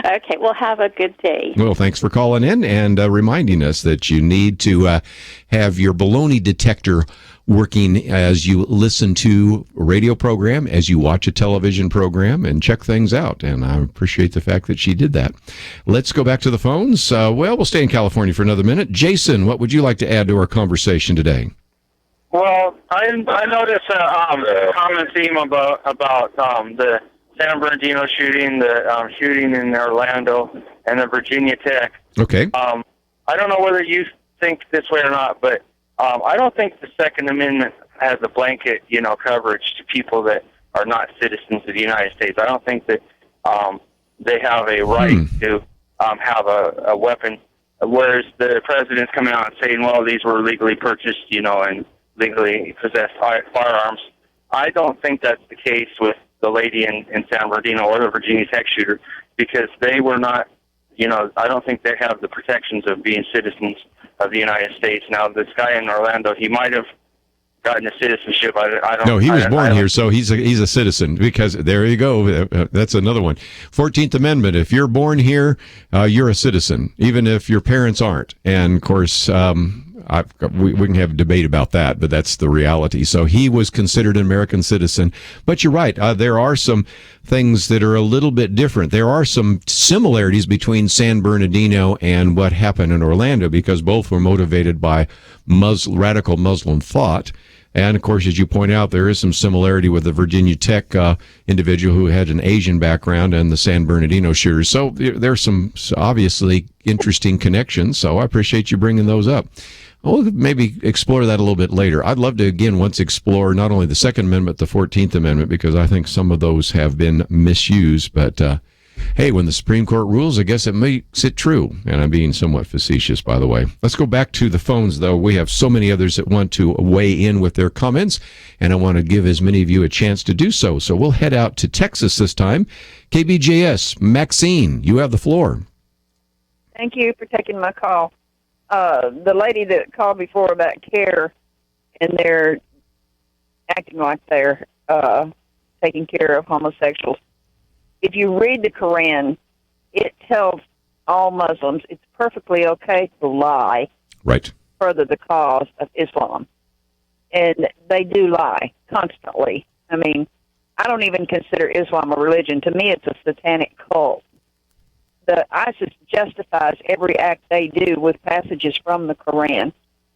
S19: Okay, well, have a good day.
S3: Well, thanks for calling in and reminding us that you need to have your baloney detector working as you listen to a radio program, as you watch a television program, and check things out. And I appreciate the fact that she did that. Let's go back to the phones. We'll stay in California for another minute. Jason, what would you like to add to our conversation today?
S20: Well, I noticed a common theme about the San Bernardino shooting, the shooting in Orlando, and the Virginia Tech.
S3: Okay.
S20: I don't know whether you think this way or not, but I don't think the Second Amendment has a blanket, coverage to people that are not citizens of the United States. I don't think that they have a right to have a weapon, whereas the president's coming out and saying, well, these were legally purchased, and legally possessed firearms. I don't think that's the case with the lady in San Bernardino or the Virginia Tech shooter, because they were not, I don't think they have the protections of being citizens of the United States. Now, this guy in Orlando, he might have gotten a citizenship. I don't.
S3: No, he was born here, so he's a citizen, because there you go. That's another one. 14th Amendment, if you're born here, you're a citizen, even if your parents aren't. And, of course, we can have a debate about that, but that's the reality. So he was considered an American citizen. But you're right. There are some things that are a little bit different. There are some similarities between San Bernardino and what happened in Orlando, because both were motivated by radical Muslim thought. And, of course, as you point out, there is some similarity with the Virginia Tech individual who had an Asian background and the San Bernardino shooters. So there's some obviously interesting connections. So I appreciate you bringing those up. We'll maybe explore that a little bit later. I'd love to, again, once explore not only the Second Amendment, the 14th Amendment, because I think some of those have been misused. But, hey, when the Supreme Court rules, I guess it makes it true. And I'm being somewhat facetious, by the way. Let's go back to the phones, though. We have so many others that want to weigh in with their comments, and I want to give as many of you a chance to do so. So we'll head out to Texas this time. KBJS, Maxine, you have the floor.
S21: Thank you for taking my call. The lady that called before about care, and they're acting like they're taking care of homosexuals. If you read the Quran, it tells all Muslims it's perfectly okay to lie.
S3: Right.
S21: Further the cause of Islam. And they do lie constantly. I mean, I don't even consider Islam a religion. To me, it's a satanic cult. The ISIS justifies every act they do with passages from the Quran.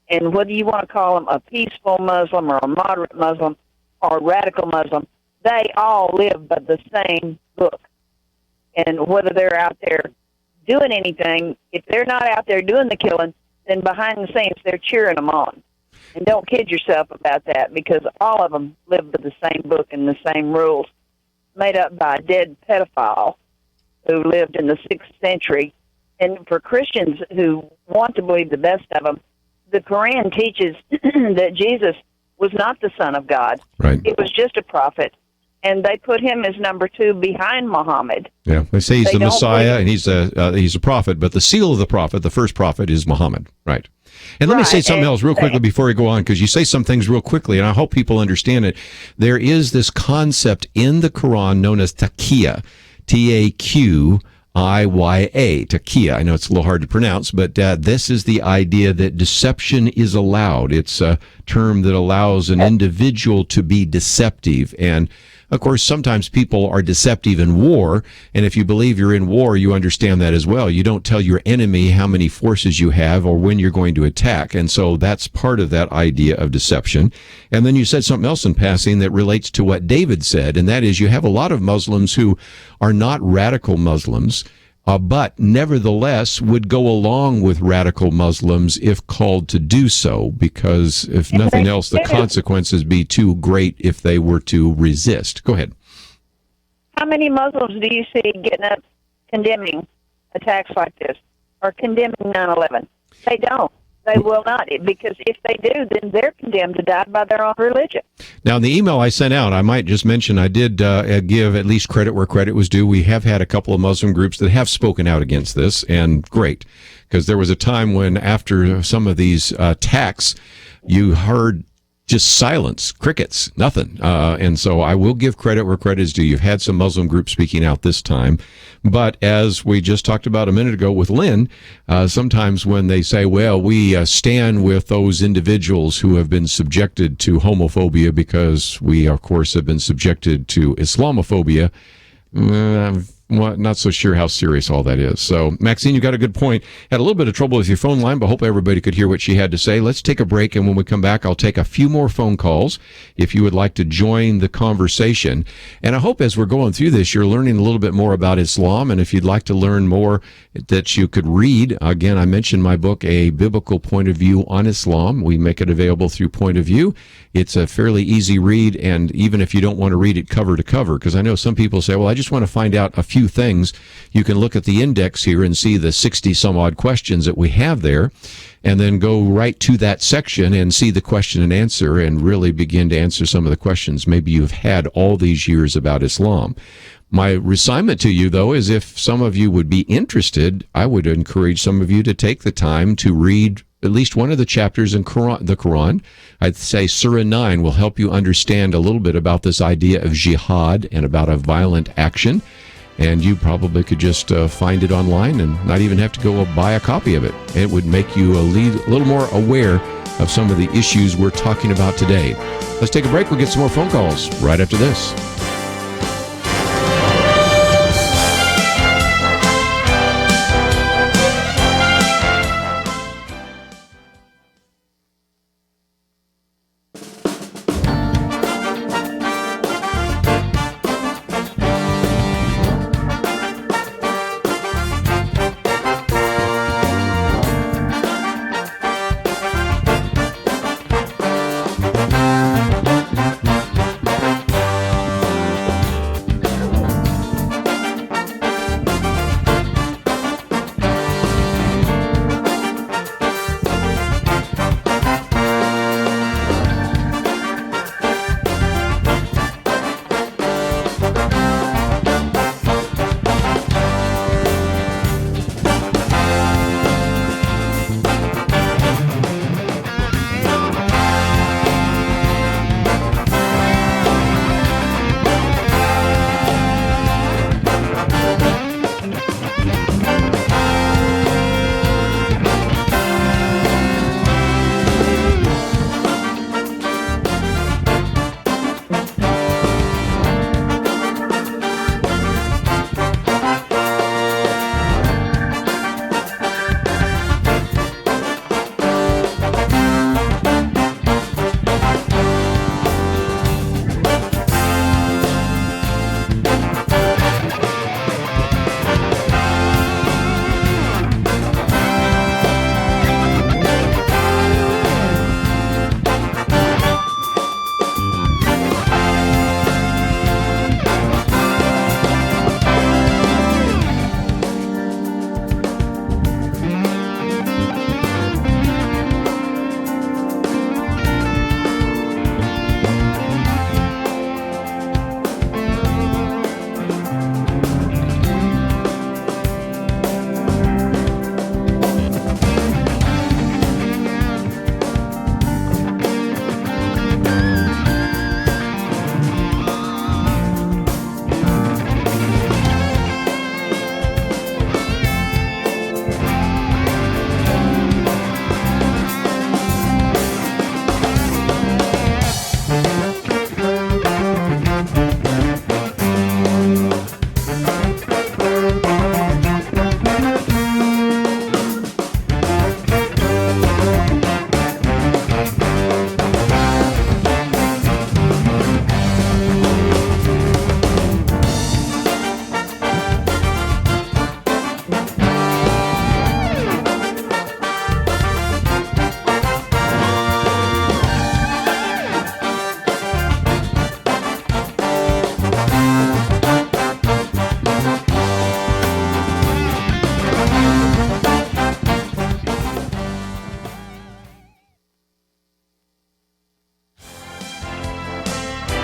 S21: And whether you want to call them a peaceful Muslim or a moderate Muslim or a radical Muslim, they all live by the same book. And whether they're out there doing anything, if they're not out there doing the killing, then behind the scenes they're cheering them on. And don't kid yourself about that, because all of them live by the same book and the same rules, made up by a dead pedophile who lived in the 6th century. And for Christians who want to believe the best of them, the Quran teaches that Jesus was not the Son of God.
S3: Right.
S21: He was just a prophet. And they put him as number 2 behind Muhammad.
S3: Yeah, they say he's the
S21: don't
S3: Messiah,
S21: believe-
S3: and he's a prophet, but the seal of the prophet, the first prophet, is Muhammad. Right. And let me say something else real quickly before we go on, because you say some things real quickly, and I hope people understand it. There is this concept in the Quran known as taqiyya, Taqiyya, taqiyya. I know it's a little hard to pronounce, but this is the idea that deception is allowed. It's a term that allows an individual to be deceptive. And of course, sometimes people are deceptive in war, and if you believe you're in war, you understand that as well. You don't tell your enemy how many forces you have or when you're going to attack, and so that's part of that idea of deception. And then you said something else in passing that relates to what David said, and that is you have a lot of Muslims who are not radical Muslims, but nevertheless would go along with radical Muslims if called to do so, because if nothing else, the consequences be too great if they were to resist. Go ahead.
S21: How many Muslims do you see getting up condemning attacks like this or condemning 9/11? They don't. They will not, because if they do, then they're condemned to die by their own religion.
S3: Now, in the email I sent out, I might just mention I did give at least credit where credit was due. We have had a couple of Muslim groups that have spoken out against this, and great, because there was a time when after some of these attacks, you heard just silence, crickets, nothing. And so I will give credit where credit is due. You've had some Muslim groups speaking out this time. But as we just talked about a minute ago with Lynn, sometimes when they say, well, we stand with those individuals who have been subjected to homophobia because we, of course, have been subjected to Islamophobia, well, not so sure how serious all that is. So, Maxine, you got a good point. Had a little bit of trouble with your phone line, but hope everybody could hear what she had to say. Let's take a break, and when we come back, I'll take a few more phone calls if you would like to join the conversation. And I hope as we're going through this, you're learning a little bit more about Islam, and if you'd like to learn more that you could read, again, I mentioned my book, A Biblical Point of View on Islam. We make it available through Point of View. It's a fairly easy read, and even if you don't want to read it cover to cover, because I know some people say, well, I just want to find out a few things, you can look at the index here and see the 60 some odd questions that we have there, and then go right to that section and see the question and answer and really begin to answer some of the questions maybe you've had all these years about Islam. My assignment to you, though, is if some of you would be interested, I would encourage some of you to take the time to read at least one of the chapters in the Quran. I'd say Surah 9 will help you understand a little bit about this idea of jihad and about a violent action.
S1: and you probably could just find it online and not even have to go buy a copy of it. It would make you a little more aware of some of the issues we're talking about today. Let's take a break. We'll get some more phone calls right after this.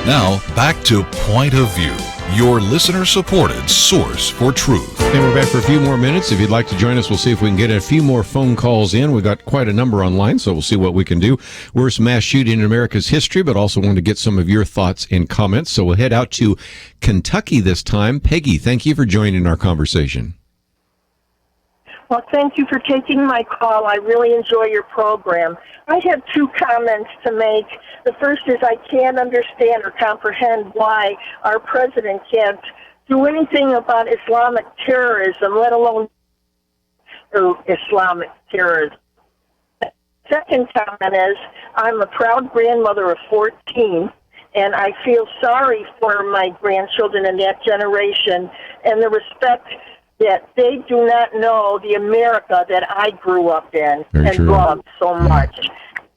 S2: Now, back to Point of View, your listener-supported source for truth.
S3: And we're back for a few more minutes. If you'd like to join us, we'll see if we can get a few more phone calls in. We've got quite a number online, so we'll see what we can do. Worst mass shooting in America's history, but also want to get some of your thoughts and comments. So we'll head out to Kentucky this time. Peggy, thank you for joining our conversation.
S5: Well, thank you for taking my call. I really enjoy your program. I have two comments to make. The first is I can't understand or comprehend why our president can't do anything about Islamic terrorism, let alone Islamic terrorism. Second comment is I'm a proud grandmother of 14, and I feel sorry for my grandchildren in that generation and the respect that they do not know the America that I grew up in and loved so much.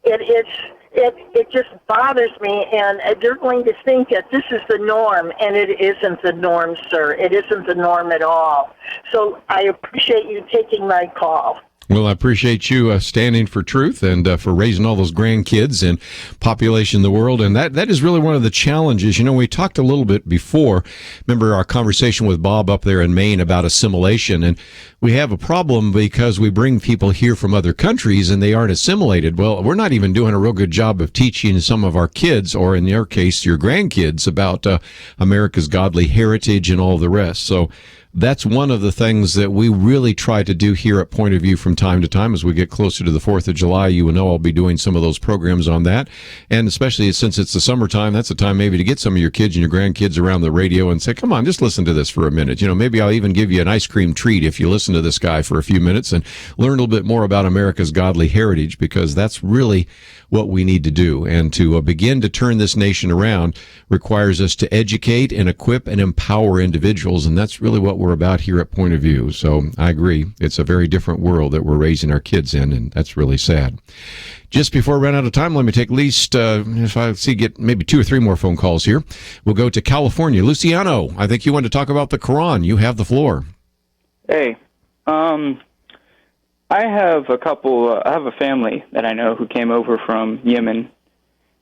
S5: It just bothers me, and they're going to think that this is the norm, and it isn't the norm, sir. It isn't the norm at all. So I appreciate you taking my call.
S3: Well, I appreciate you standing for truth and for raising all those grandkids and population in the world. And that is really one of the challenges. You know, we talked a little bit before. Remember our conversation with Bob up there in Maine about assimilation. And we have a problem because we bring people here from other countries and they aren't assimilated. Well, we're not even doing a real good job of teaching some of our kids, or in your case, your grandkids, about America's godly heritage and all the rest. So that's one of the things that we really try to do here at Point of View from time to time. As we get closer to the 4th of July, you will know I'll be doing some of those programs on that. And especially since it's the summertime, that's a time maybe to get some of your kids and your grandkids around the radio and say, come on, just listen to this for a minute. You know, maybe I'll even give you an ice cream treat if you listen to this guy for a few minutes and learn a little bit more about America's godly heritage, because that's really what we need to do. And to begin to turn this nation around requires us to educate and equip and empower individuals. And that's really what we're about here at Point of View. So I agree. It's a very different world that we're raising our kids in, and that's really sad. Just before we run out of time, let me take at least, if I see, get maybe 2 or 3 more phone calls here. We'll go to California. Luciano, I think you want to talk about the Quran. You have the floor.
S8: Hey, I have a family that I know who came over from Yemen,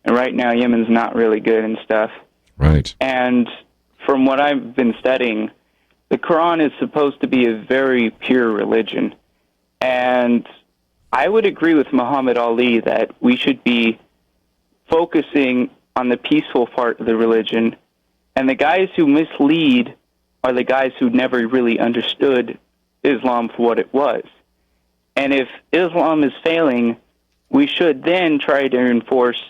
S8: and right now Yemen's not really good and stuff.
S3: Right.
S8: And from what I've been studying, the Quran is supposed to be a very pure religion. And I would agree with Muhammad Ali that we should be focusing on the peaceful part of the religion, and the guys who mislead are the guys who never really understood Islam for what it was. And if Islam is failing, we should then try to enforce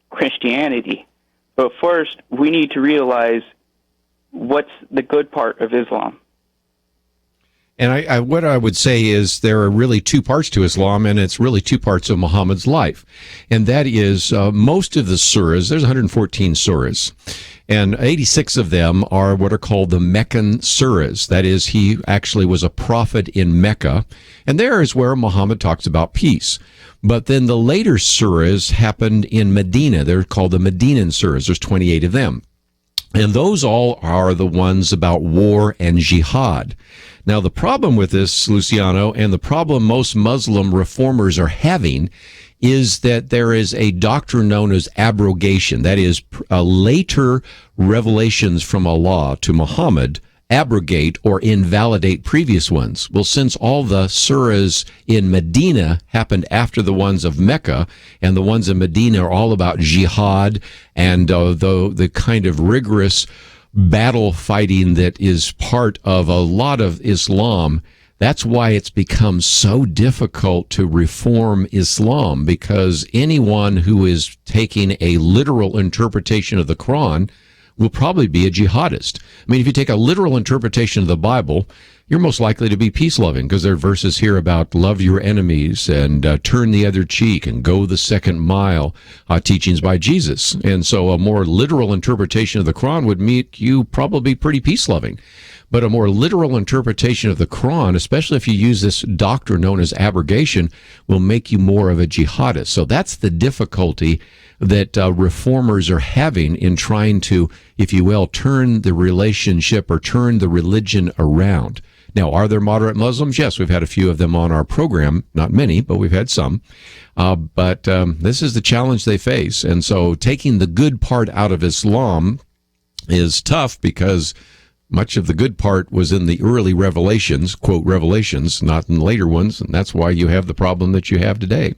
S8: Christianity. But first, we need to realize what's the good part of Islam.
S3: And what I would say is there are really 2 parts to Islam, and it's really 2 parts of Muhammad's life. And that is most of the surahs, there's 114 surahs, and 86 of them are what are called the Meccan surahs. That is, he actually was a prophet in Mecca, and there is where Muhammad talks about peace. But then the later surahs happened in Medina. They're called the Medinan surahs. There's 28 of them. And those all are the ones about war and jihad. Now, the problem with this, Luciano, and the problem most Muslim reformers are having is that there is a doctrine known as abrogation. That is, later revelations from Allah to Muhammad abrogate or invalidate previous ones. Well, since all the surahs in Medina happened after the ones of Mecca, and the ones in Medina are all about jihad and the kind of rigorous battle fighting that is part of a lot of Islam, that's why it's become so difficult to reform Islam, because anyone who is taking a literal interpretation of the Quran will probably be a jihadist. I mean, if you take a literal interpretation of the Bible, you're most likely to be peace-loving, because there are verses here about love your enemies and turn the other cheek and go the second mile, teachings by Jesus. And so a more literal interpretation of the Quran would make you probably pretty peace-loving. But a more literal interpretation of the Quran, especially if you use this doctrine known as abrogation, will make you more of a jihadist. So that's the difficulty that reformers are having in trying to, if you will, turn the relationship or turn the religion around. Now, are there moderate Muslims? Yes, we've had a few of them on our program. Not many, but we've had some. But this is the challenge they face. And so taking the good part out of Islam is tough, because much of the good part was in the early revelations, quote, revelations, not in later ones. And that's why you have the problem that you have today.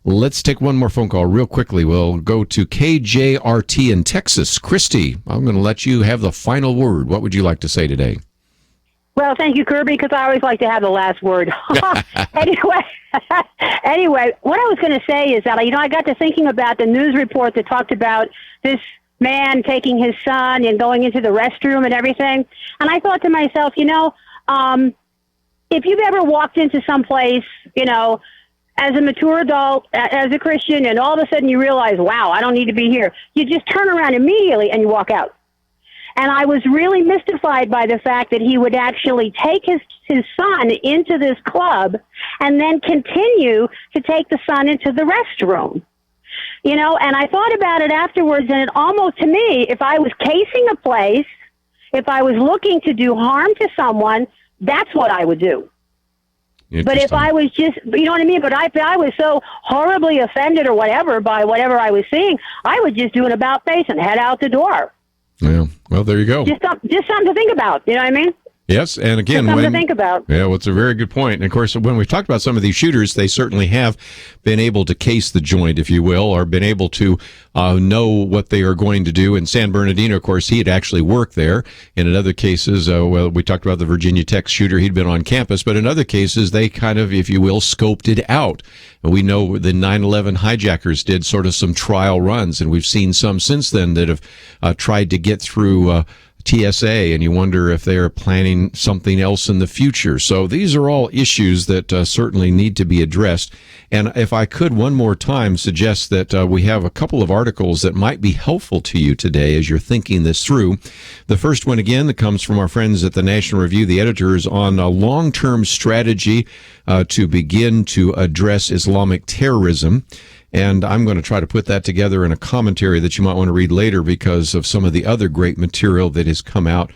S3: Let's take one more phone call real quickly. We'll go to KJRT in Texas. Christy, I'm going to let you have the final word. What would you like to say today?
S22: Well, thank you, Kerby, because I always like to have the last word. Anyway, what I was going to say is that, I got to thinking about the news report that talked about this man taking his son and going into the restroom and everything. And I thought to myself, if you've ever walked into some place, as a mature adult, as a Christian, and all of a sudden you realize, wow, I don't need to be here, you just turn around immediately and you walk out. And I was really mystified by the fact that he would actually take his son into this club and then continue to take the son into the restroom. And I thought about it afterwards, and it almost, to me, if I was casing a place, if I was looking to do harm to someone, that's what I would do. But if I was just, you know what I mean? But if I was so horribly offended or whatever by whatever I was seeing, I would just do an about face and head out the door.
S3: Yeah. Well, there you go.
S22: Just something to think about. You know what I mean?
S3: Yes, and again,
S22: something to think about.
S3: Yeah, well, it's a very good point. And of course, when we've talked about some of these shooters, they certainly have been able to case the joint, if you will, or been able to know what they are going to do. In San Bernardino, of course, he had actually worked there. And in other cases, well, we talked about the Virginia Tech shooter; he'd been on campus. But in other cases, they kind of, if you will, scoped it out. And we know the 9/11 hijackers did sort of some trial runs, and we've seen some since then that have tried to get through TSA, and you wonder if they're planning something else in the future. So these are all issues that certainly need to be addressed. And if I could one more time suggest that we have a couple of articles that might be helpful to you today as you're thinking this through. The first one, again, that comes from our friends at the National Review, the editors, on a long-term strategy to begin to address Islamic terrorism. And I'm going to try to put that together in a commentary that you might want to read later because of some of the other great material that has come out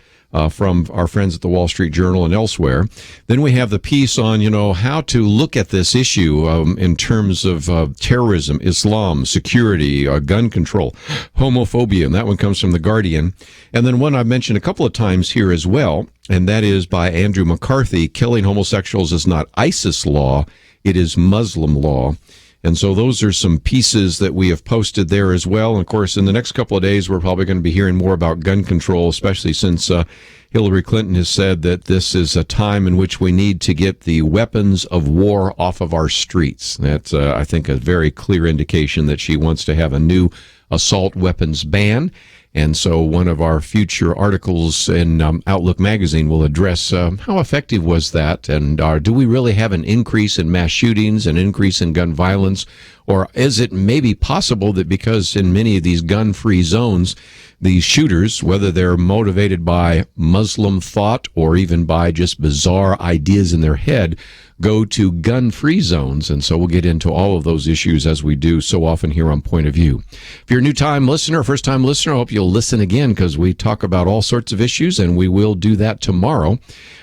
S3: from our friends at the Wall Street Journal and elsewhere. Then we have the piece on, how to look at this issue in terms of terrorism, Islam, security, gun control, homophobia, and that one comes from The Guardian. And then one I've mentioned a couple of times here as well, and that is by Andrew McCarthy, Killing Homosexuals is Not ISIS Law, It is Muslim Law. And so those are some pieces that we have posted there as well. And of course, in the next couple of days, we're probably going to be hearing more about gun control, especially since Hillary Clinton has said that this is a time in which we need to get the weapons of war off of our streets. That's, I think, a very clear indication that she wants to have a new assault weapons ban. And so one of our future articles in Outlook magazine will address how effective was that, and do we really have an increase in mass shootings, an increase in gun violence, or is it maybe possible that because in many of these gun-free zones, these shooters, whether they're motivated by Muslim thought or even by just bizarre ideas in their head, go to gun-free zones? And so we'll get into all of those issues as we do so often here on Point of View. If you're a new-time listener, first-time listener, I hope you'll listen again because we talk about all sorts of issues, and we will do that tomorrow.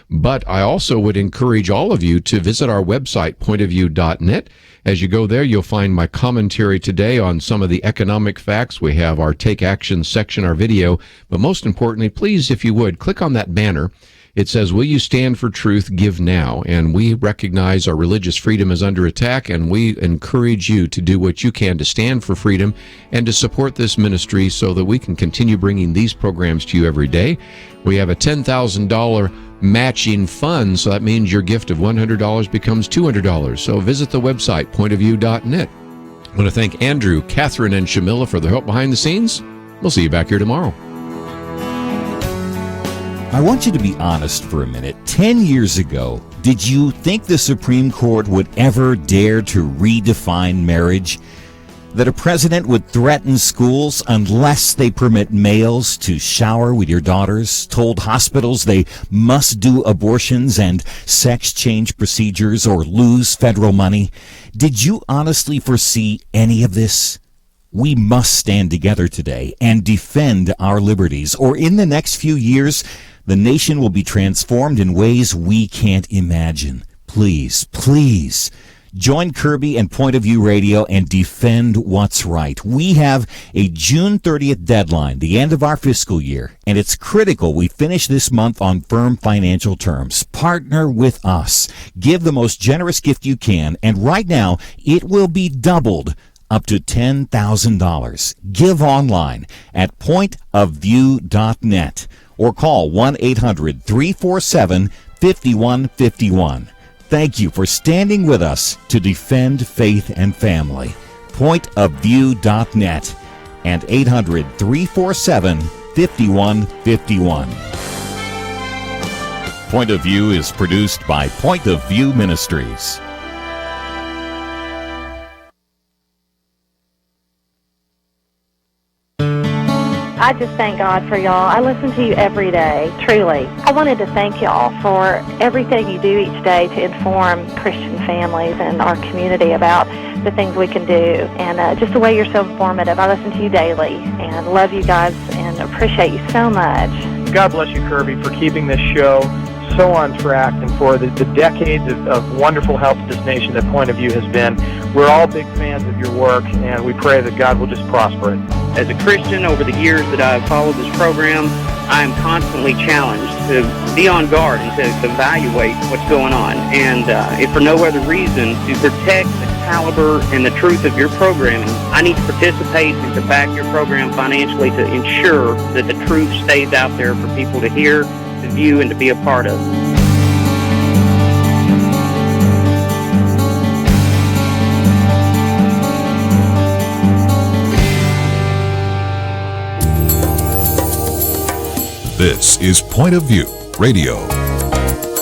S3: But I also would encourage all of you to visit our website, pointofview.net. As you go there, you'll find my commentary today on some of the economic facts. We have our Take Action section, our video. But most importantly, please, if you would, click on that banner. It says, "Will you stand for truth? Give now." And we recognize our religious freedom is under attack, and we encourage you to do what you can to stand for freedom and to support this ministry so that we can continue bringing these programs to you every day. We have a $10,000 matching fund, so that means your gift of $100 becomes $200. So visit the website, pointofview.net. I want to thank Andrew, Catherine, and Shamila for their help behind the scenes. We'll see you back here tomorrow.
S7: I want you to be honest for a minute. 10 years ago, did you think the Supreme Court would ever dare to redefine marriage? That a president would threaten schools unless they permit males to shower with your daughters, told hospitals they must do abortions and sex change procedures or lose federal money? Did you honestly foresee any of this? We must stand together today and defend our liberties, or in the next few years, the nation will be transformed in ways we can't imagine. Please, please, join Kerby and Point of View Radio and defend what's right. We have a June 30th deadline, the end of our fiscal year, and it's critical we finish this month on firm financial terms. Partner with us. Give the most generous gift you can, and right now, it will be doubled up to $10,000. Give online at pointofview.net or call 1-800-347-5151. Thank you for standing with us to defend faith and family. Pointofview.net and 800-347-5151. Point of View is produced by Point of View Ministries.
S13: I just thank God for y'all. I listen to you every day, truly. I wanted to thank y'all for everything you do each day to inform Christian families and our community about the things we can do, and just the way you're so informative. I listen to you daily and love you guys and appreciate you so much.
S14: God bless you, Kerby, for keeping this show so on track, and for the decades of wonderful help to this nation that Point of View has been. We're all big fans of your work, and we pray that God will just prosper it.
S9: As a Christian, over the years that I've followed this program, I am constantly challenged to be on guard and to evaluate what's going on. And if for no other reason, to protect the caliber and the truth of your programming, I need to participate and to back your program financially to ensure that the truth stays out there for people to hear, to view, and to be a part of.
S2: This is Point of View Radio.